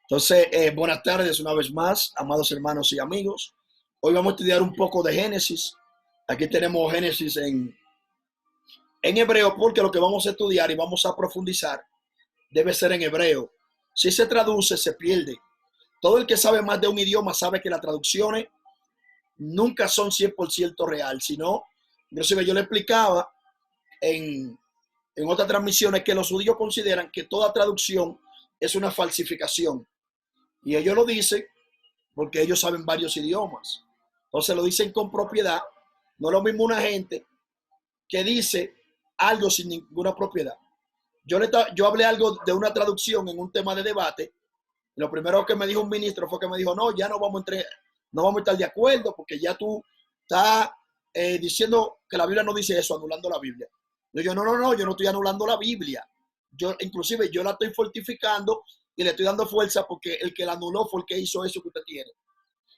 Entonces, buenas tardes una vez más, amados hermanos y amigos. Hoy vamos a estudiar un poco de Génesis. Aquí tenemos Génesis en hebreo porque lo que vamos a estudiar y vamos a profundizar debe ser en hebreo. Si se traduce, se pierde. Todo el que sabe más de un idioma sabe que las traducciones nunca son 100% real, sino, inclusive yo le explicaba en, en otras transmisiones que los judíos consideran que toda traducción es una falsificación. Y ellos lo dicen porque ellos saben varios idiomas. Entonces lo dicen con propiedad. No es lo mismo una gente que dice algo sin ninguna propiedad. Yo hablé algo de una traducción en un tema de debate. Y lo primero que me dijo un ministro fue que me dijo, no, ya no vamos a estar de acuerdo porque ya tú estás diciendo que la Biblia no dice eso, anulando la Biblia. No, yo no estoy anulando la Biblia. Inclusive yo la estoy fortificando y le estoy dando fuerza porque el que la anuló fue el que hizo eso que usted tiene.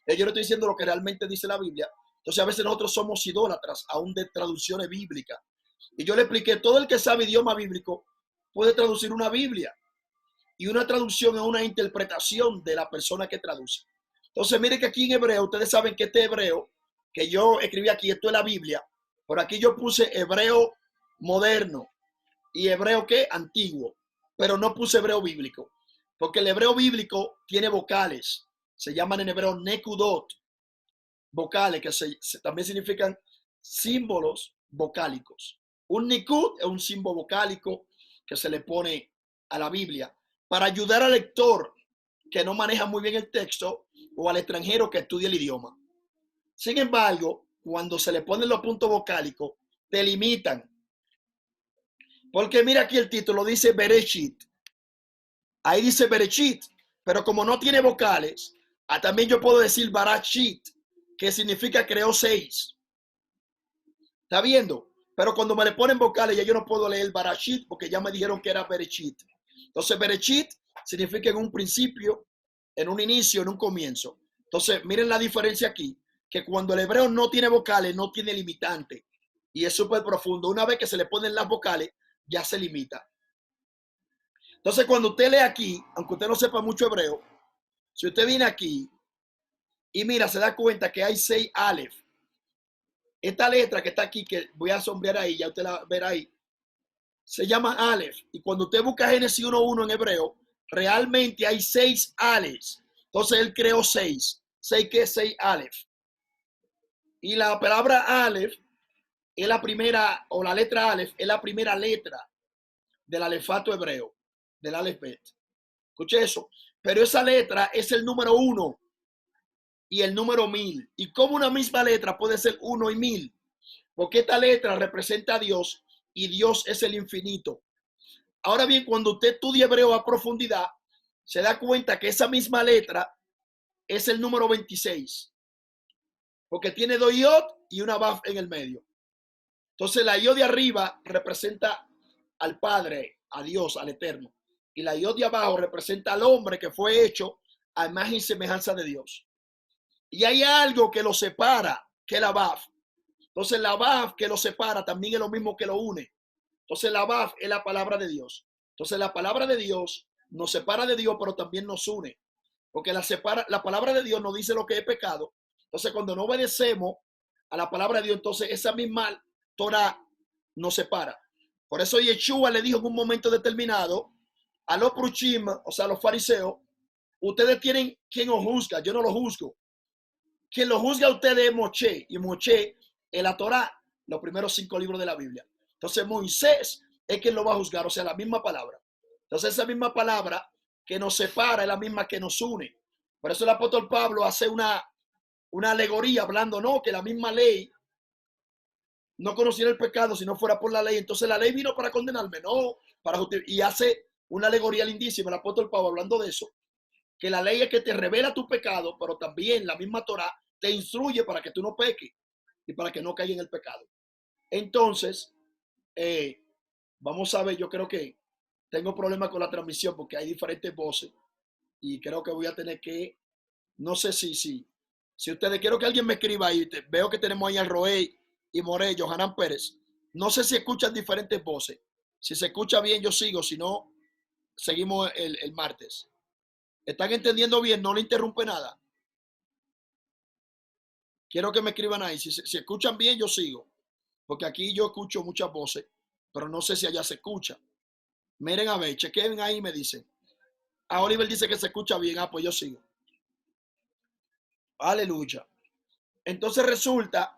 Yo no estoy diciendo lo que realmente dice la Biblia. Entonces a veces nosotros somos idólatras aún de traducciones bíblicas. Y yo le expliqué, todo el que sabe idioma bíblico puede traducir una Biblia. Y una traducción es una interpretación de la persona que traduce. Entonces mire que aquí en hebreo, ustedes saben que este hebreo que yo escribí aquí, esto es la Biblia. Por aquí yo puse hebreo moderno y hebreo ¿qué? Antiguo. Pero no puse hebreo bíblico. Porque el hebreo bíblico tiene vocales. Se llaman en hebreo nekudot, vocales, que también significan símbolos vocálicos. Un nikud es un símbolo vocálico que se le pone a la Biblia para ayudar al lector que no maneja muy bien el texto o al extranjero que estudia el idioma. Sin embargo, cuando se le ponen los puntos vocálicos, te limitan. Porque mira aquí el título, dice Bereshit. Ahí dice Bereshit, pero como no tiene vocales, también yo puedo decir Barashit, que significa creó 6. ¿Está viendo? Pero cuando me le ponen vocales, ya yo no puedo leer Barashit porque ya me dijeron que era Bereshit. Entonces, Bereshit significa en un principio, en un inicio, en un comienzo. Entonces, miren la diferencia aquí, que cuando el hebreo no tiene vocales, no tiene limitante. Y es súper profundo. Una vez que se le ponen las vocales, ya se limita. Entonces, cuando usted lee aquí, aunque usted no sepa mucho hebreo, si usted viene aquí y mira, se da cuenta que hay 6 Aleph. Esta letra que está aquí, que voy a sombrear ahí, ya usted la verá ahí, se llama Aleph. Y cuando usted busca Génesis 1.1 en hebreo, realmente hay 6 Aleph. Entonces él creó 6. 6 que es 6 Aleph. Y la palabra Aleph es la primera, o la letra Aleph es la primera letra del alefato hebreo, del Aleph-Bet. Escuche eso. Pero esa letra es el número 1 y el número 1000. ¿Y cómo una misma letra puede ser 1 y 1000? Porque esta letra representa a Dios y Dios es el infinito. Ahora bien, cuando usted estudia hebreo a profundidad, se da cuenta que esa misma letra es el número 26, porque tiene 2 yod y una baf en el medio. Entonces la yod de arriba representa al Padre, a Dios, al Eterno. Y la yod de abajo representa al hombre que fue hecho a imagen y semejanza de Dios. Y hay algo que lo separa, que es la baf. Entonces la baf que lo separa también es lo mismo que lo une. Entonces la baf es la palabra de Dios. Entonces la palabra de Dios nos separa de Dios, pero también nos une. Porque la palabra de Dios nos dice lo que es pecado. Entonces cuando no obedecemos a la palabra de Dios, entonces esa misma Torah nos separa. Por eso Yeshua le dijo en un momento determinado a los pruchim, o sea, a los fariseos, ustedes tienen quien os juzga, yo no lo juzgo. Quien lo juzga a ustedes es Moshe, y Moshe es la Torah, los primeros 5 libros de la Biblia. Entonces Moisés es quien lo va a juzgar, o sea, la misma palabra. Entonces esa misma palabra que nos separa es la misma que nos une. Por eso el apóstol Pablo hace una alegoría hablando, no, que la misma ley no conociera el pecado si no fuera por la ley. Entonces la ley vino para condenarme, no, para justificar. Y hace una alegoría lindísima el apóstol Pablo hablando de eso, que la ley es que te revela tu pecado, pero también la misma Torah te instruye para que tú no peques y para que no caigas en el pecado. Entonces, vamos a ver, yo creo que tengo problemas con la transmisión porque hay diferentes voces y creo que voy a tener que, no sé si ustedes, quiero que alguien me escriba ahí, veo que tenemos ahí al Roey y More, Johanan Pérez, no sé si escuchan diferentes voces, si se escucha bien yo sigo, si no, seguimos el martes. ¿Están entendiendo bien? No le interrumpe nada. Quiero que me escriban ahí. Si escuchan bien, yo sigo. Porque aquí yo escucho muchas voces, pero no sé si allá se escucha. Miren a ver, chequen ahí y me dicen. A Oliver dice que se escucha bien. Ah, pues yo sigo. Aleluya. Entonces resulta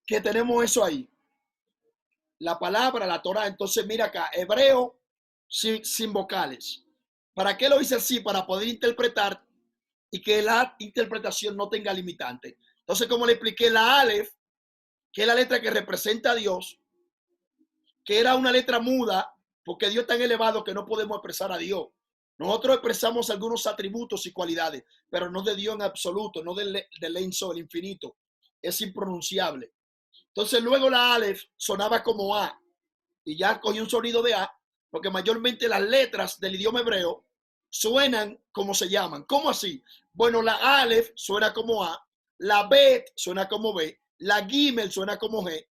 que tenemos eso ahí. La palabra, la Torah. Entonces mira acá, hebreo sin vocales. ¿Para qué lo hice así? Para poder interpretar y que la interpretación no tenga limitante. Entonces, como le expliqué, la Aleph, que es la letra que representa a Dios, que era una letra muda, porque Dios es tan elevado que no podemos expresar a Dios. Nosotros expresamos algunos atributos y cualidades, pero no de Dios en absoluto, no del Enso, el infinito. Es impronunciable. Entonces luego la Aleph sonaba como A, y ya cogí un sonido de A, porque mayormente las letras del idioma hebreo suenan como se llaman. ¿Cómo así? Bueno, la Aleph suena como A, la Bet suena como B, la Gimel suena como G.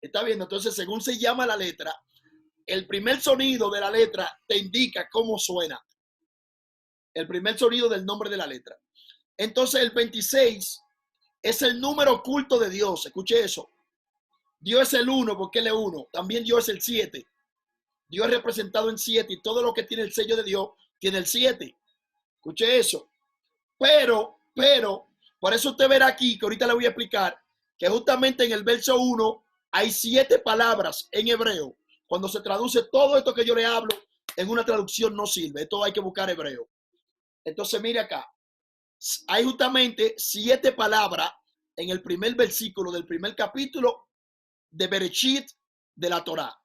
¿Está viendo? Entonces, según se llama la letra, el primer sonido de la letra te indica cómo suena. El primer sonido del nombre de la letra. Entonces, el 26 es el número oculto de Dios. Escuche eso. Dios es el 1 porque Él es 1. También Dios es el 7. Dios es representado en 7 y todo lo que tiene el sello de Dios tiene el 7. Escuche eso. Pero, por eso usted verá aquí, que ahorita le voy a explicar, que justamente en el verso 1 hay 7 palabras en hebreo. Cuando se traduce todo esto que yo le hablo, en una traducción no sirve. Esto hay que buscar hebreo. Entonces, mire acá. Hay justamente 7 palabras en el primer versículo del primer capítulo de Bereshit de la Torá.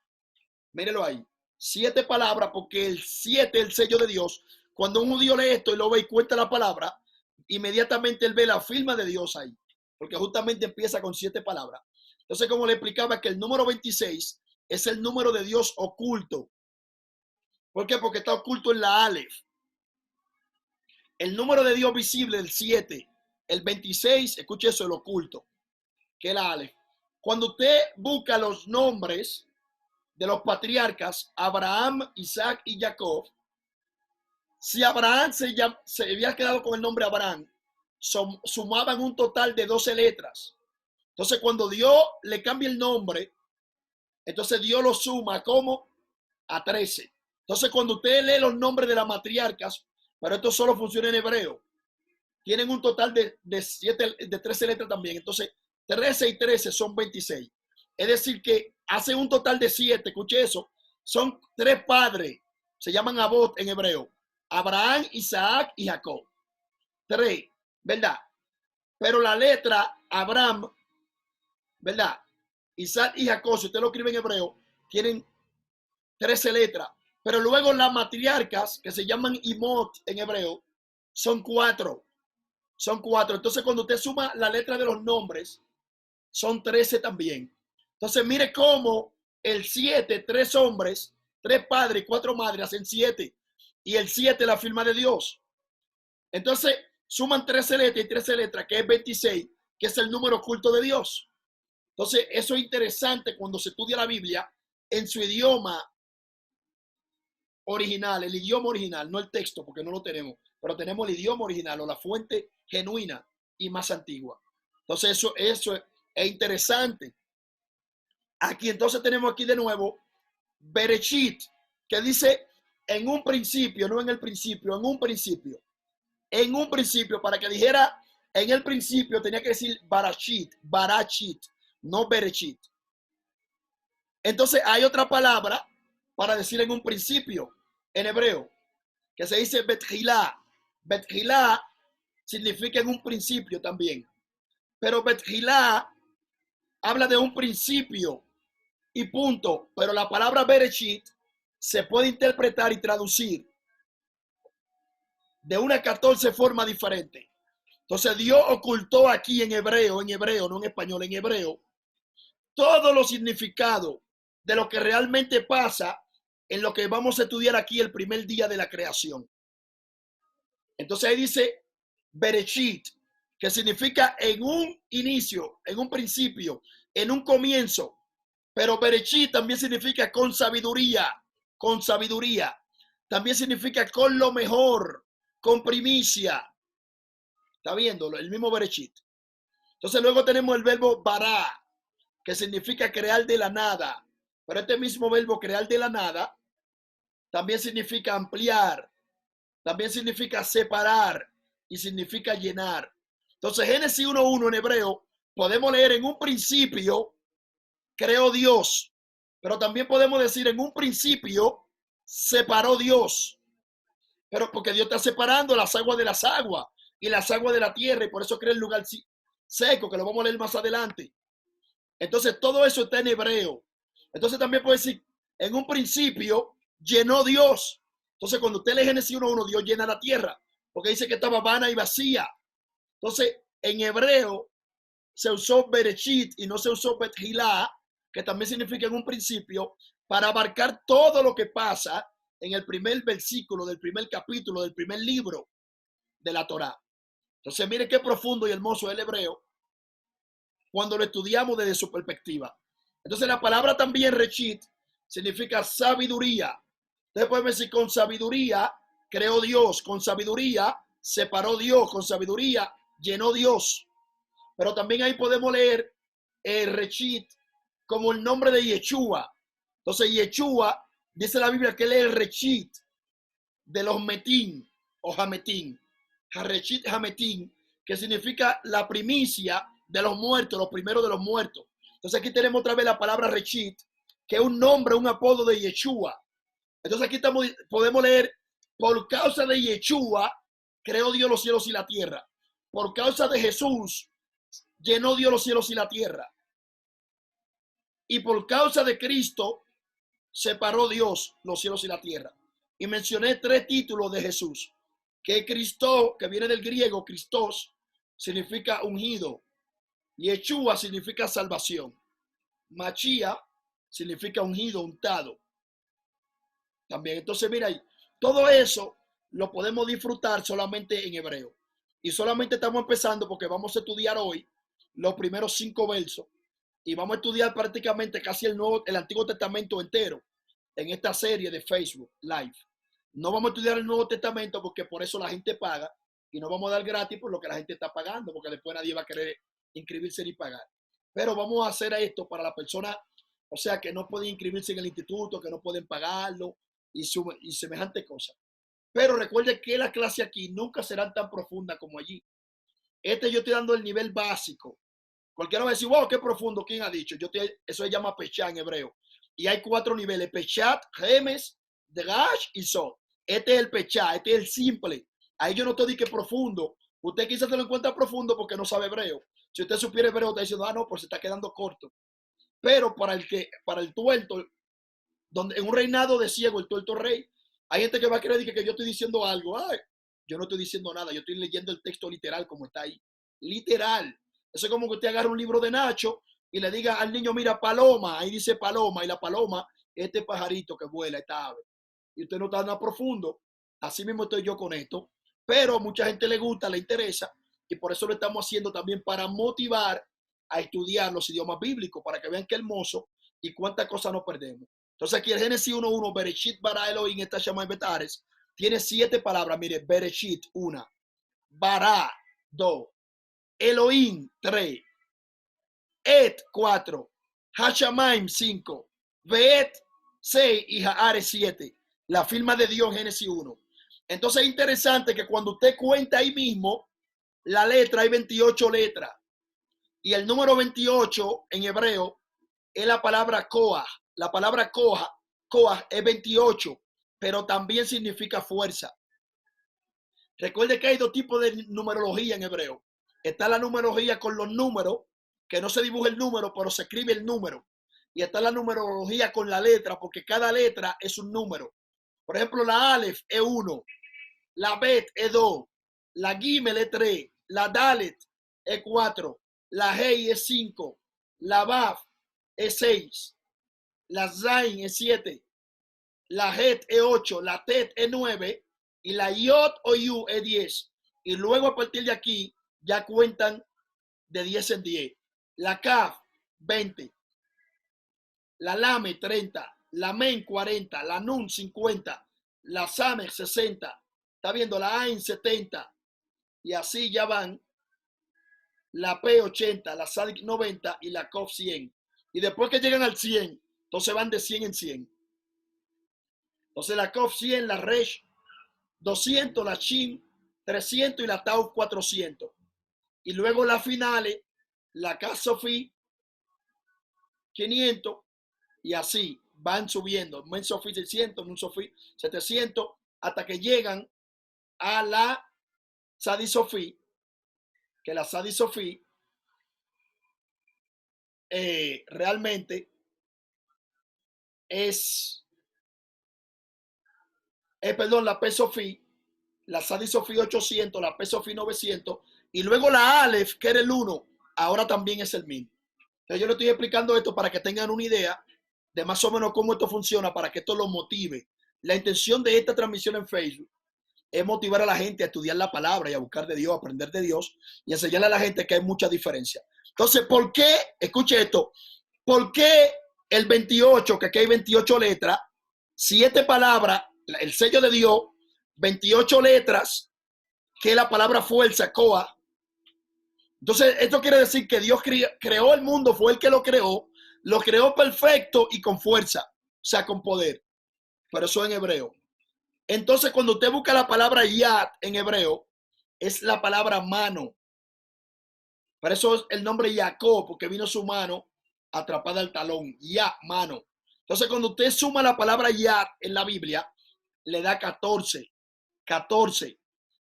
Mírelo ahí. 7 palabras, porque el 7 es el sello de Dios. Cuando un judío lee esto y lo ve y cuenta la palabra, inmediatamente él ve la firma de Dios ahí. Porque justamente empieza con 7 palabras. Entonces, como le explicaba, que el número 26 es el número de Dios oculto. ¿Por qué? Porque está oculto en la Aleph. El número de Dios visible, el 7. El 26, escuche eso, el oculto, que es la Aleph. Cuando usted busca los nombres de los patriarcas, Abraham, Isaac y Jacob, si Abraham se había quedado con el nombre Abraham, sumaban un total de 12 letras. Entonces, cuando Dios le cambia el nombre, entonces Dios lo suma como a 13. Entonces, cuando usted lee los nombres de las matriarcas, pero esto solo funciona en hebreo, tienen un total de 13 letras también. Entonces, 13 y 13 son 26. Es decir, que hacen un total de 7. Escuche eso. Son 3 padres. Se llaman Abot en hebreo. Abraham, Isaac y Jacob. 3, ¿verdad? Pero la letra Abraham, ¿verdad? Isaac y Jacob, si usted lo escribe en hebreo, tienen 13 letras. Pero luego las matriarcas, que se llaman Imot en hebreo, son 4. Son 4. Entonces, cuando usted suma la letra de los nombres, son 13 también. Entonces, mire cómo el 7, 3 hombres, 3 padres y 4 madres hacen 7. Y el 7 la firma de Dios. Entonces, suman 13 letras y 13 letras, que es 26, que es el número oculto de Dios. Entonces, eso es interesante cuando se estudia la Biblia en su idioma original, el idioma original, no el texto, porque no lo tenemos, pero tenemos el idioma original o la fuente genuina y más antigua. Entonces, eso es interesante. Aquí entonces tenemos aquí de nuevo Bereshit, que dice en un principio, no en el principio, en un principio. En un principio, para que dijera en el principio, tenía que decir Barashit, no Bereshit. Entonces hay otra palabra para decir en un principio, en hebreo, que se dice Betjilá. Betjilá significa en un principio también. Pero Betjilá habla de un principio y punto. Pero la palabra Bereshit se puede interpretar y traducir de una 14 formas diferentes. Entonces Dios ocultó aquí en hebreo, no en español, en hebreo, todos los significados de lo que realmente pasa en lo que vamos a estudiar aquí el primer día de la creación. Entonces ahí dice Bereshit, que significa en un inicio, en un principio, en un comienzo. Pero Bereshit también significa con sabiduría, con sabiduría. También significa con lo mejor, con primicia. ¿Está viendo? El mismo Bereshit. Entonces luego tenemos el verbo bara, que significa crear de la nada. Pero este mismo verbo crear de la nada también significa ampliar, también significa separar y significa llenar. Entonces Génesis 1:1 en hebreo podemos leer en un principio creó Dios, pero también podemos decir en un principio separó Dios. Pero porque Dios está separando las aguas de las aguas y las aguas de la tierra, y por eso crea el lugar seco, que lo vamos a leer más adelante. Entonces todo eso está en hebreo. Entonces también puede decir, en un principio llenó Dios. Entonces cuando usted lee Génesis 1:1, Dios llena la tierra, porque dice que estaba vana y vacía. Entonces en hebreo se usó Bereshit y no se usó Bethilá, que también significa en un principio, para abarcar todo lo que pasa en el primer versículo del primer capítulo del primer libro de la Torá. Entonces mire qué profundo y hermoso es el hebreo cuando lo estudiamos desde su perspectiva. Entonces la palabra también Reshit significa sabiduría. Entonces podemos decir, con sabiduría creó Dios, con sabiduría separó Dios, con sabiduría llenó Dios. Pero también ahí podemos leer el Reshit como el nombre de Yeshua. Entonces Yeshua, dice la Biblia que él es el Reshit de los Metín o Hametín. Hareshit Hametín, que significa la primicia de los muertos, los primeros de los muertos. Entonces aquí tenemos otra vez la palabra Reshit, que es un nombre, un apodo de Yeshua. Entonces aquí podemos leer, por causa de Yeshua, creó Dios los cielos y la tierra. Por causa de Jesús, llenó Dios los cielos y la tierra. Y por causa de Cristo, separó Dios los cielos y la tierra. Y mencioné 3 títulos de Jesús. Que Cristo, que viene del griego, Christos, significa ungido. Yeshua significa salvación. Machía significa ungido, untado. También, entonces mira ahí, todo eso lo podemos disfrutar solamente en hebreo. Y solamente estamos empezando porque vamos a estudiar hoy los primeros 5 versos y vamos a estudiar prácticamente casi el Antiguo Testamento entero en esta serie de Facebook Live. No vamos a estudiar el Nuevo Testamento porque por eso la gente paga y no vamos a dar gratis por lo que la gente está pagando, porque después nadie va a querer inscribirse ni pagar. Pero vamos a hacer esto para la persona, o sea, que no pueden inscribirse en el instituto, que no pueden pagarlo y semejante cosa. Pero recuerde que las clases aquí nunca serán tan profundas como allí. Yo estoy dando el nivel básico. Cualquiera va a decir, wow, qué profundo, ¿quién ha dicho? Eso se llama Peshá en hebreo. Y hay 4 niveles, Peshat, Remes, Drash y Sod. Este es el Peshá, este es el simple. Ahí yo no te digo que profundo. Usted quizás se lo encuentra profundo porque no sabe hebreo. Si usted supiera hebreo, está diciendo, no, pues se está quedando corto. Pero para el tuerto, donde en un reinado de ciego, el tuerto rey, hay gente que va a creer que yo estoy diciendo algo. Ay, yo no estoy diciendo nada, yo estoy leyendo el texto literal como está ahí. Literal. Eso es como que usted agarra un libro de Nacho y le diga al niño, mira, paloma, ahí dice paloma, y la paloma, este pajarito que vuela, esta ave. Y usted no está nada profundo. Así mismo estoy yo con esto. Pero a mucha gente le gusta, le interesa, y por eso lo estamos haciendo también para motivar a estudiar los idiomas bíblicos, para que vean qué hermoso y cuántas cosas nos perdemos. Entonces aquí el Génesis 1:1, Bereshit bara Elohim esta Shammai Betares, tiene 7 palabras. Mire, Bereshit, 1, bara, 2, Elohim, 3, Et, 4, Hashamaim, 5, Beet, 6 y Haares, 7. La firma de Dios en Génesis 1. Entonces es interesante que cuando usted cuenta ahí mismo, la letra, hay 28 letras. Y el número 28 en hebreo es la palabra Koah. La palabra Koah es 28, pero también significa fuerza. Recuerde que hay 2 tipos de numerología en hebreo. Está la numerología con los números, que no se dibuja el número, pero se escribe el número. Y está la numerología con la letra, porque cada letra es un número. Por ejemplo, la Aleph es 1, la Bet es 2, la Gimel es 3, la Dalet es 4, la Hei es 5, la Baf es 6, la Zain es 7, la Het es 8, la Tet es 9 y la Yod o Yu es 10. Y luego a partir de aquí ya cuentan de 10 en 10. La Kaf, 20. La Lame, 30. La Men, 40. La Nun, 50. La Samer, 60. Está viendo la A en 70. Y así ya van la P80, la SADIC 90 y la COF 100. Y después que llegan al 100, entonces van de 100 en 100. Entonces la COF 100, la RESH 200, la SHIM 300 y la TAU 400. Y luego las finales, la CASOFI 500 y así van subiendo. MENSOFI 600, MENSOFI 700 hasta que llegan a la SADISOFI, que la SADISOFI realmente es, perdón, la PSOFI, la SADISOFI 800, la PSOFI 900 y luego la ALEF, que era el 1, ahora también es el 1000. Entonces yo le estoy explicando esto para que tengan una idea de más o menos cómo esto funciona, para que esto los motive. La intención de esta transmisión en Facebook es motivar a la gente a estudiar la palabra y a buscar de Dios, a aprender de Dios y enseñarle a la gente que hay mucha diferencia. Entonces, ¿por qué? Escuche esto. ¿Por qué el 28, que aquí hay 28 letras, 7 palabras, el sello de Dios, 28 letras, que es la palabra fuerza, Coa? Entonces, esto quiere decir que Dios creó el mundo, fue el que lo creó perfecto y con fuerza, o sea, con poder. Pero eso en hebreo. Entonces, cuando usted busca la palabra yad en hebreo, es la palabra mano. Por eso es el nombre Jacob, porque vino su mano atrapada al talón. Ya, mano. Entonces, cuando usted suma la palabra yad en la Biblia, le da 14. 14.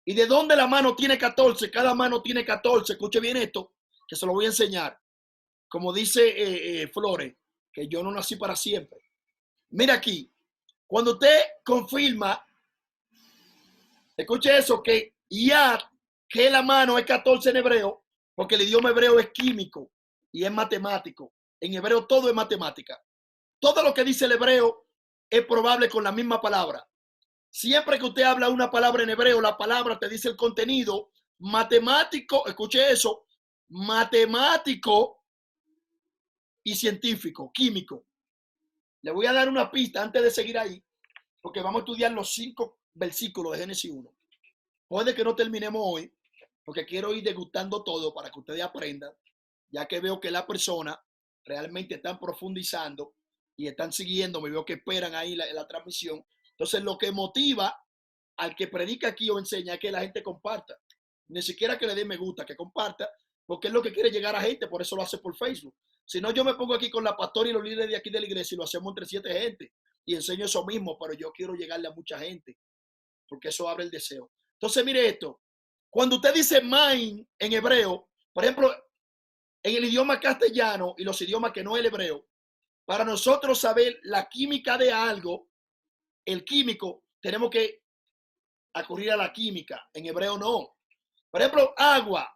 ¿Y de dónde la mano tiene 14? Cada mano tiene 14. Escuche bien esto, que se lo voy a enseñar. Como dice Flores, que yo no nací para siempre. Mira aquí. Cuando usted confirma, escuche eso, que yad, que la mano es 14 en hebreo, porque el idioma hebreo es químico y es matemático. En hebreo todo es matemática. Todo lo que dice el hebreo es probable con la misma palabra. Siempre que usted habla una palabra en hebreo, la palabra te dice el contenido matemático, escuche eso, matemático y científico, químico. Le voy a dar una pista antes de seguir ahí, porque vamos a estudiar los 5 versículos de Génesis 1. Puede que no terminemos hoy, porque quiero ir degustando todo para que ustedes aprendan, ya que veo que la persona realmente están profundizando y están siguiéndome, veo que esperan ahí la transmisión. Entonces, lo que motiva al que predica aquí o enseña es que la gente comparta. Ni siquiera que le dé me gusta, que comparta, porque es lo que quiere llegar a gente, por eso lo hace por Facebook. Si no, yo me pongo aquí con la pastora y los líderes de aquí de la iglesia y lo hacemos entre 7 gente y enseño eso mismo, pero yo quiero llegarle a mucha gente, porque eso abre el deseo. Entonces, mire esto. Cuando usted dice mine en hebreo, por ejemplo, en el idioma castellano y los idiomas que no es el hebreo, para nosotros saber la química de algo, el químico, tenemos que acudir a la química. En hebreo no. Por ejemplo, agua.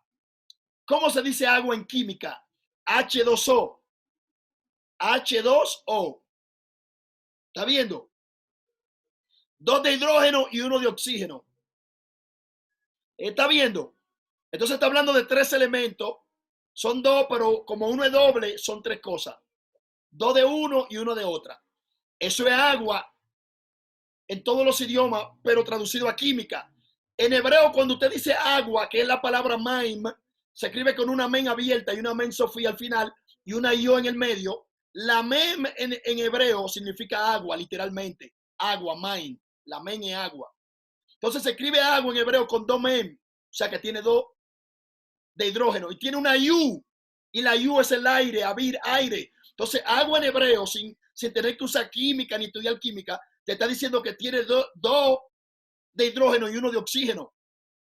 ¿Cómo se dice agua en química? H2O. H2O. ¿Está viendo? 2 de hidrógeno y 1 de oxígeno. ¿Está viendo? Entonces está hablando de 3 elementos. Son 2, pero como uno es doble, son 3 cosas. 2 de uno y 1 de otra. Eso es agua en todos los idiomas, pero traducido a química. En hebreo, cuando usted dice agua, que es la palabra maim, se escribe con una men abierta y una men sofía al final y una yo en el medio. La mem en hebreo significa agua, literalmente. Agua, maim. La men es agua. Entonces se escribe agua en hebreo con 2 mem, o sea que tiene 2 de hidrógeno y tiene una yu, y la yu es el aire, abir, aire. Entonces agua en hebreo, sin tener que usar química ni estudiar química, te está diciendo que tiene 2 de hidrógeno y 1 de oxígeno,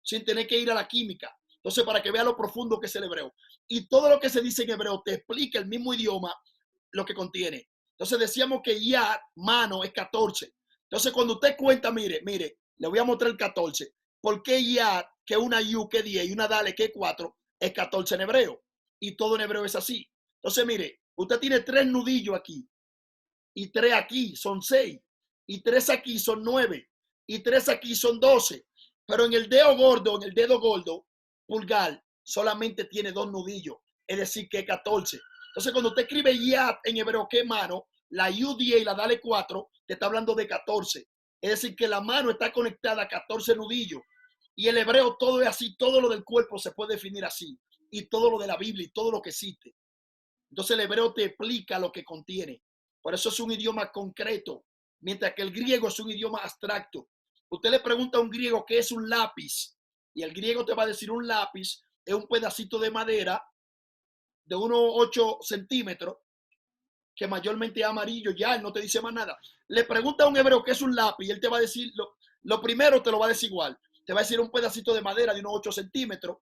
sin tener que ir a la química. Entonces, para que vea lo profundo que es el hebreo. Y todo lo que se dice en hebreo te explica el mismo idioma lo que contiene. Entonces decíamos que ya mano es 14. Entonces, cuando usted cuenta, mire, le voy a mostrar el 14. ¿Por qué ya, que una yu, que 10 y una dale, que 4, es 14 en hebreo? Y todo en hebreo es así. Entonces, mire, usted tiene 3 nudillos aquí y 3 aquí, son 6. Y 3 aquí son 9. Y 3 aquí son 12. Pero en el dedo gordo, pulgar, solamente tiene 2 nudillos. Es decir, que es 14. Entonces, cuando usted escribe yad en hebreo, que mano, la yu 10 y la dale 4, te está hablando de 14. Es decir, que la mano está conectada a 14 nudillos. Y el hebreo todo es así, todo lo del cuerpo se puede definir así. Y todo lo de la Biblia y todo lo que existe. Entonces el hebreo te explica lo que contiene. Por eso es un idioma concreto, mientras que el griego es un idioma abstracto. Usted le pregunta a un griego qué es un lápiz y el griego te va a decir un lápiz es un pedacito de madera de unos 8 centímetros que mayormente es amarillo, ya él no te dice más nada. Le pregunta a un hebreo qué es un lápiz y él te va a decir, lo primero te lo va a decir igual. Te va a decir un pedacito de madera de unos 8 centímetros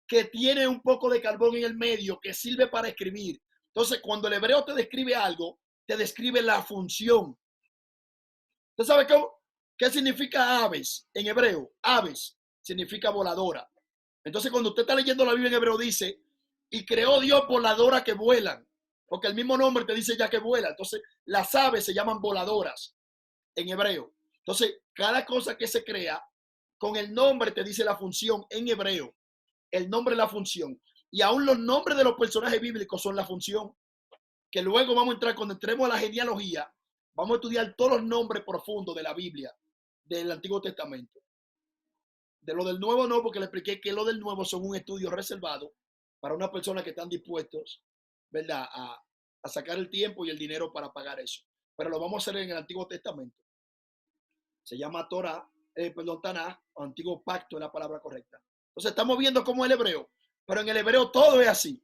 que tiene un poco de carbón en el medio que sirve para escribir. Entonces, cuando el hebreo te describe algo, te describe la función. ¿Usted sabe qué significa aves en hebreo? Aves significa voladora. Entonces, cuando usted está leyendo la Biblia en hebreo, dice, y creó Dios voladoras que vuelan, porque el mismo nombre te dice ya que vuela. Entonces, las aves se llaman voladoras en hebreo. Entonces, cada cosa que se crea, con el nombre te dice la función en hebreo. El nombre es la función. Y aún los nombres de los personajes bíblicos son la función. Que luego vamos a entrar, cuando entremos a la genealogía, vamos a estudiar todos los nombres profundos de la Biblia, del Antiguo Testamento. De lo del Nuevo no, porque le expliqué que lo del Nuevo son un estudio reservado para una persona que están dispuestos, ¿verdad?, a sacar el tiempo y el dinero para pagar eso. Pero lo vamos a hacer en el Antiguo Testamento. Se llama Torah, Tanaj, o Antiguo Pacto es la palabra correcta. Entonces estamos viendo cómo es el hebreo, pero en el hebreo todo es así.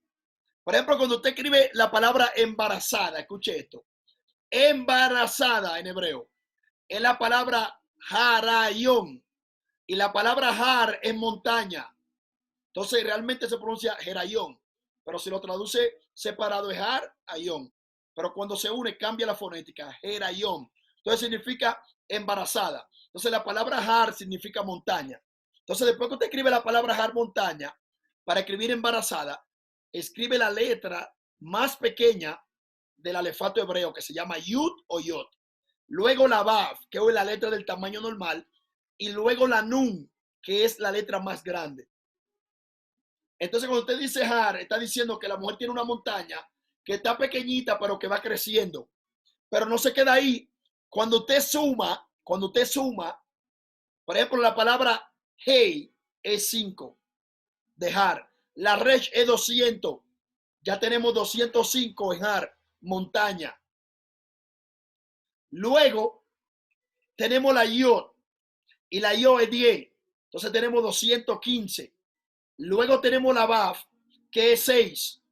Por ejemplo, cuando usted escribe la palabra embarazada, escuche esto. Embarazada en hebreo es la palabra Harayón. Y la palabra Har es montaña. Entonces realmente se pronuncia Jerayón. Pero si lo traduce separado es Har, Ayón. Pero cuando se une cambia la fonética, Jerayón. Entonces significa embarazada. Entonces la palabra Har significa montaña. Entonces después que usted escribe la palabra Har, montaña, para escribir embarazada, escribe la letra más pequeña del alefato hebreo que se llama Yud o Yod. Luego la Vav, que es la letra del tamaño normal, y luego la Nun, que es la letra más grande. Entonces cuando usted dice Har, está diciendo que la mujer tiene una montaña que está pequeñita pero que va creciendo. Pero no se queda ahí. Cuando usted suma, por ejemplo, la palabra Hey es 5 de Har. La Resh es 200. Ya tenemos 205 en Har, montaña. Luego tenemos la Yod y la Yod es 10. Entonces tenemos 215. Luego tenemos la Vav, que es 6.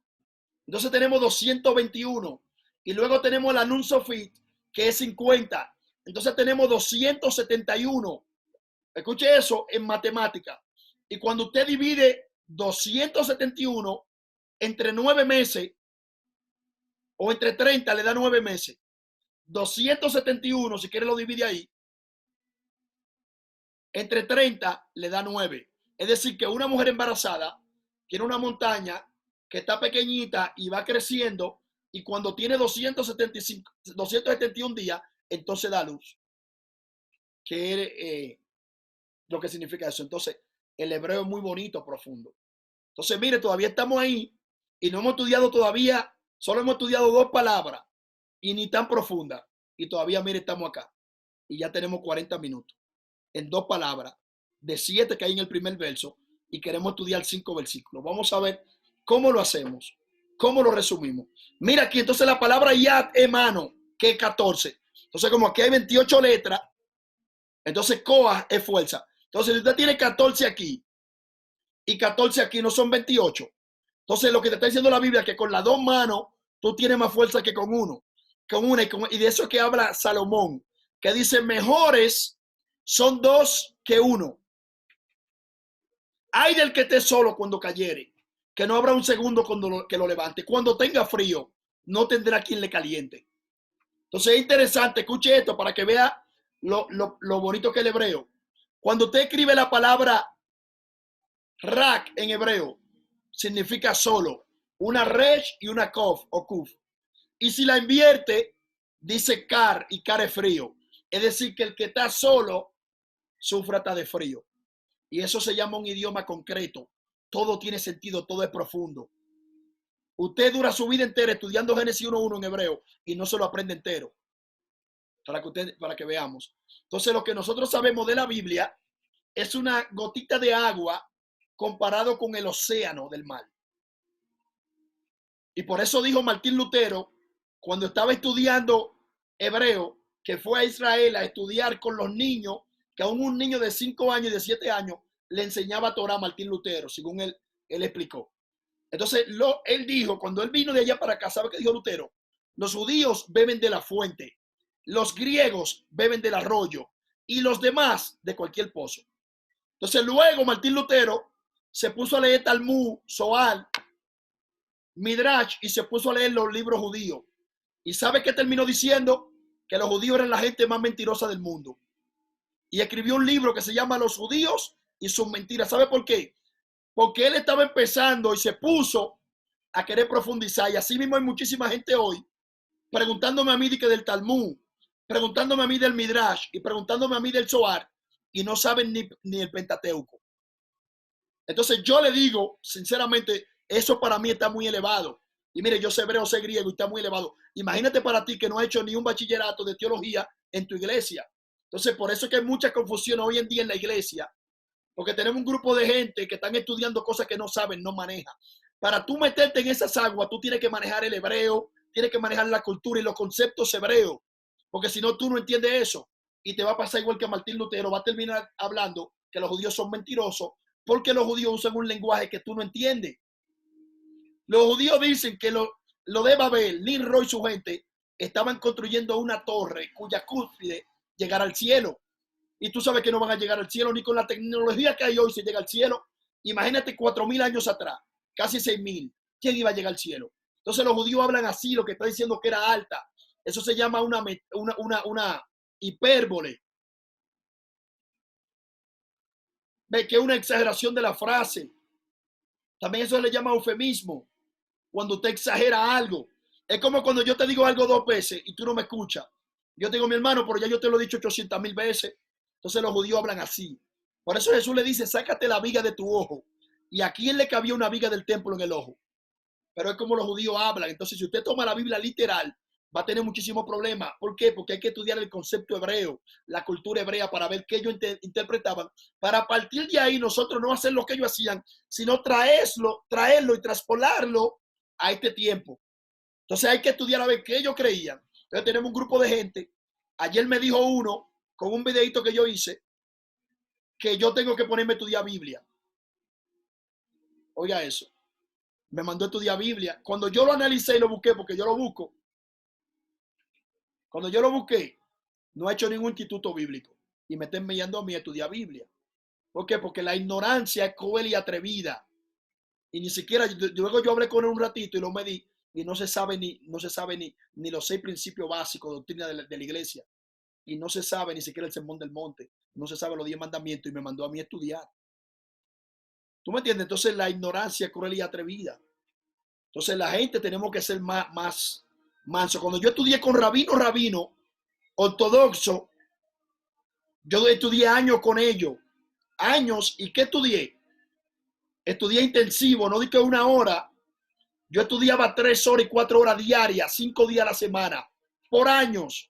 Entonces tenemos 221. Y luego tenemos la Nun Sofit, que es 50. Entonces tenemos 271. Escuche eso en matemática. Y cuando usted divide 271 entre 9 meses o entre 30, le da 9 meses. 271, si quiere lo divide ahí, entre 30 le da 9. Es decir, que una mujer embarazada tiene una montaña que está pequeñita y va creciendo, y cuando tiene 271 días, entonces da luz. Que es lo que significa eso. Entonces, el hebreo es muy bonito, profundo. Entonces, mire, todavía estamos ahí y no hemos estudiado todavía, solo hemos estudiado 2 palabras y ni tan profunda. Y todavía, mire, estamos acá y ya tenemos 40 minutos en 2 palabras de 7 que hay en el primer verso y queremos estudiar 5 versículos. Vamos a ver cómo lo hacemos, cómo lo resumimos. Mira aquí, entonces la palabra yad es mano, que es 14. Entonces, como aquí hay 28 letras, entonces koah es fuerza. Entonces, si usted tiene 14 aquí y 14 aquí, no son 28. Entonces, lo que te está diciendo la Biblia es que con las 2 manos tú tienes más fuerza que con uno. Con una y de eso es que habla Salomón, que dice: mejores son 2 que 1. Hay del que esté solo cuando cayere, que no habrá un segundo que lo levante. Cuando tenga frío, no tendrá quien le caliente. Entonces es interesante, escuche esto para que vea lo bonito que es el hebreo. Cuando usted escribe la palabra rak en hebreo, significa solo, una resh y una kof o kuf. Y si la invierte, dice kar, y kar es frío. Es decir, que el que está solo sufre hasta de frío. Y eso se llama un idioma concreto. Todo tiene sentido, todo es profundo. Usted dura su vida entera estudiando Génesis 1:1 en hebreo y no se lo aprende entero. para que veamos. Entonces, lo que nosotros sabemos de la Biblia es una gotita de agua comparado con el océano del mar. Y por eso dijo Martín Lutero, cuando estaba estudiando hebreo, que fue a Israel a estudiar con los niños, que aún un niño de 5 años y de 7 años le enseñaba Torah a Martín Lutero, según él explicó. Entonces, él dijo, cuando él vino de allá para acá, ¿sabe qué dijo Lutero? Los judíos beben de la fuente, los griegos beben del arroyo y los demás de cualquier pozo. Entonces, luego Martín Lutero se puso a leer Talmud, Zohar, Midrash y se puso a leer los libros judíos. ¿Y sabe qué terminó diciendo? Que los judíos eran la gente más mentirosa del mundo. Y escribió un libro que se llama Los judíos y sus mentiras. ¿Sabe por qué? Porque él estaba empezando y se puso a querer profundizar. Y así mismo hay muchísima gente hoy preguntándome a mí del Talmud, preguntándome a mí del Midrash y preguntándome a mí del Zohar y no saben ni el Pentateuco. Entonces yo le digo, sinceramente, eso para mí está muy elevado. Y mire, yo sé hebreo, sé griego y está muy elevado. Imagínate para ti que no has hecho ni un bachillerato de teología en tu iglesia. Entonces, por eso es que hay mucha confusión hoy en día en la iglesia, porque tenemos un grupo de gente que están estudiando cosas que no saben, no manejan. Para tú meterte en esas aguas, tú tienes que manejar el hebreo, tienes que manejar la cultura y los conceptos hebreos, porque si no, tú no entiendes eso. Y te va a pasar igual que a Martín Lutero, va a terminar hablando que los judíos son mentirosos, porque los judíos usan un lenguaje que tú no entiendes. Los judíos dicen que lo de Babel, Nimrod y su gente estaban construyendo una torre cuya cúspide llegara al cielo. Y tú sabes que no van a llegar al cielo ni con la tecnología que hay hoy se llega al cielo. Imagínate 4.000 años atrás, casi 6.000. ¿Quién iba a llegar al cielo? Entonces los judíos hablan así, lo que está diciendo que era alta. Eso se llama una hipérbole. Ve que es una exageración de la frase. También eso le llama eufemismo. Cuando usted exagera algo. Es como cuando yo te digo algo 2 veces y tú no me escuchas. Yo te digo, mi hermano, pero ya yo te lo he dicho 800.000 veces. Entonces los judíos hablan así. Por eso Jesús le dice, sácate la viga de tu ojo. ¿Y a quién le cabía una viga del templo en el ojo? Pero es como los judíos hablan. Entonces, si usted toma la Biblia literal, va a tener muchísimos problemas. ¿Por qué? Porque hay que estudiar el concepto hebreo, la cultura hebrea, para ver qué ellos interpretaban. Para a partir de ahí nosotros no hacer lo que ellos hacían, sino traerlo y traspolarlo a este tiempo. Entonces hay que estudiar a ver qué ellos creían. Entonces tenemos un grupo de gente. Ayer me dijo uno, con un videito que yo hice, que yo tengo que ponerme a estudiar Biblia. Oiga eso. Me mandó a estudiar Biblia. Cuando yo lo analicé y lo busqué, porque yo lo busco, cuando yo lo busqué, no ha hecho ningún instituto bíblico. Y me está enviando a mí a estudiar Biblia. ¿Por qué? Porque la ignorancia es cruel y atrevida. Y ni siquiera, luego yo hablé con él un ratito y lo medí, y no se sabe ni los 6 principios básicos de doctrina de la iglesia. Y no se sabe ni siquiera el sermón del monte. No se sabe los 10 mandamientos y me mandó a mí a estudiar. ¿Tú me entiendes? Entonces la ignorancia es cruel y atrevida. Entonces la gente tenemos que ser más manso. Cuando yo estudié con rabino ortodoxo, yo estudié años con ellos. Años. ¿Y qué estudié? Estudié intensivo, no di que 1 hora. Yo estudiaba 3 horas y 4 horas diarias, 5 días a la semana, por años.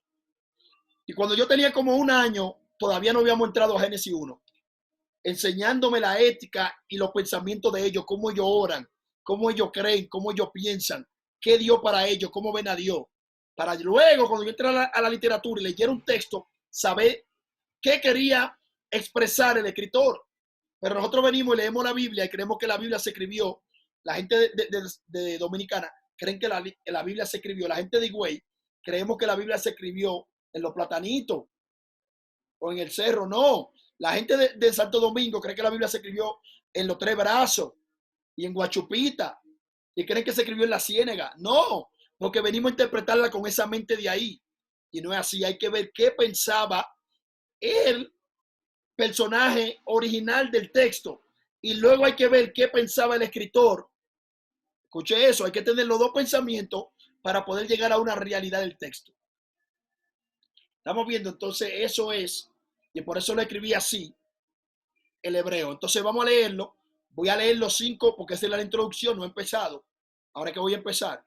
Y cuando yo tenía como 1 año, todavía no habíamos entrado a Génesis 1, enseñándome la ética y los pensamientos de ellos, cómo ellos oran, cómo ellos creen, cómo ellos piensan, qué Dios para ellos, cómo ven a Dios. Para luego, cuando yo entré a la literatura y leyera un texto, saber qué quería expresar el escritor. Pero nosotros venimos y leemos la Biblia y creemos que la Biblia se escribió. La gente de Dominicana creen que la Biblia se escribió. La gente de Higüey creemos que la Biblia se escribió en los platanitos o en el cerro. No. La gente de Santo Domingo cree que la Biblia se escribió en los 3 Brazos y en Guachupita. Y creen que se escribió en la Ciénega. No, porque venimos a interpretarla con esa mente de ahí. Y no es así. Hay que ver qué pensaba el personaje original del texto. Y luego hay que ver qué pensaba el escritor. Escuche eso, hay que tener los 2 pensamientos para poder llegar a una realidad del texto. Estamos viendo, entonces eso es, y por eso lo escribí así, el hebreo. Entonces vamos a leerlo. Voy a leer los 5 porque esa es la introducción, no he empezado. Ahora que voy a empezar,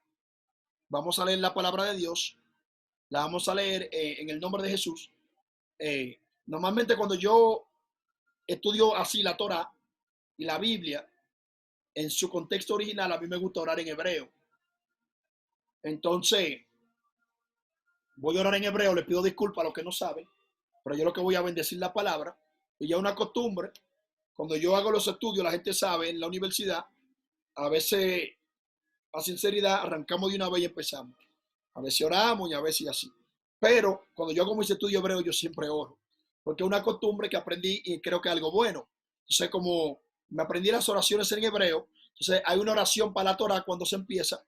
vamos a leer la palabra de Dios. La vamos a leer en el nombre de Jesús. Normalmente cuando yo estudio así la Torá y la Biblia, en su contexto original, a mí me gusta orar en hebreo. Entonces, voy a orar en hebreo, les pido disculpas a los que no saben, pero yo lo que voy a bendecir la palabra. Y ya una costumbre, cuando yo hago los estudios, la gente sabe en la universidad, a veces, a sinceridad, arrancamos de una vez y empezamos. A veces oramos y a veces así. Pero cuando yo hago mis estudios hebreos, yo siempre oro. Porque es una costumbre que aprendí y creo que es algo bueno. Entonces, como me aprendí las oraciones en hebreo, entonces hay una oración para la Torah cuando se empieza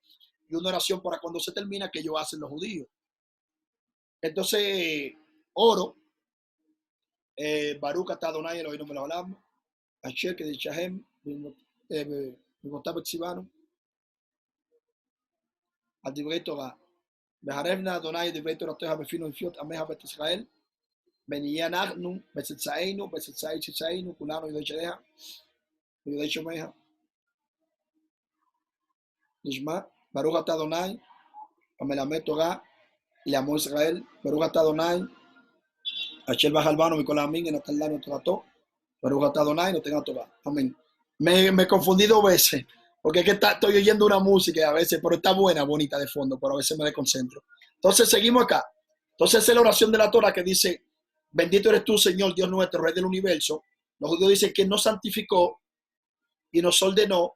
y una oración para cuando se termina que ellos hacen los judíos. Entonces, oro. Baruch atah Adonai Eloheinu melech haolam, asher kiddusham b'mimotav b'tzivanu, al divrei Torah. והרבנה אדוני דברי תורתך בפינו ומפיות עמך בית ישראל, ונהיה אנחנו בצאצאינו, בצאצאי צאצאינו, כולנו יודעי שריה ויודעי שומעיה. נשמע, ברוך אתה אדוני, המלמד תורה לעמו ישראל, ברוך אתה אדוני, אשר ברך בנו מכל העמים ונתן לנו תורתו, ברוך אתה אדוני, נותן התורה. Amén. Me confundí dos veces, porque es que estoy oyendo una música a veces, pero está buena, bonita de fondo, pero a veces me desconcentro. Entonces seguimos acá. Entonces es la oración de la Torah que dice, bendito eres tú, Señor, Dios nuestro, Rey del universo. Los judíos dicen que nos santificó y nos ordenó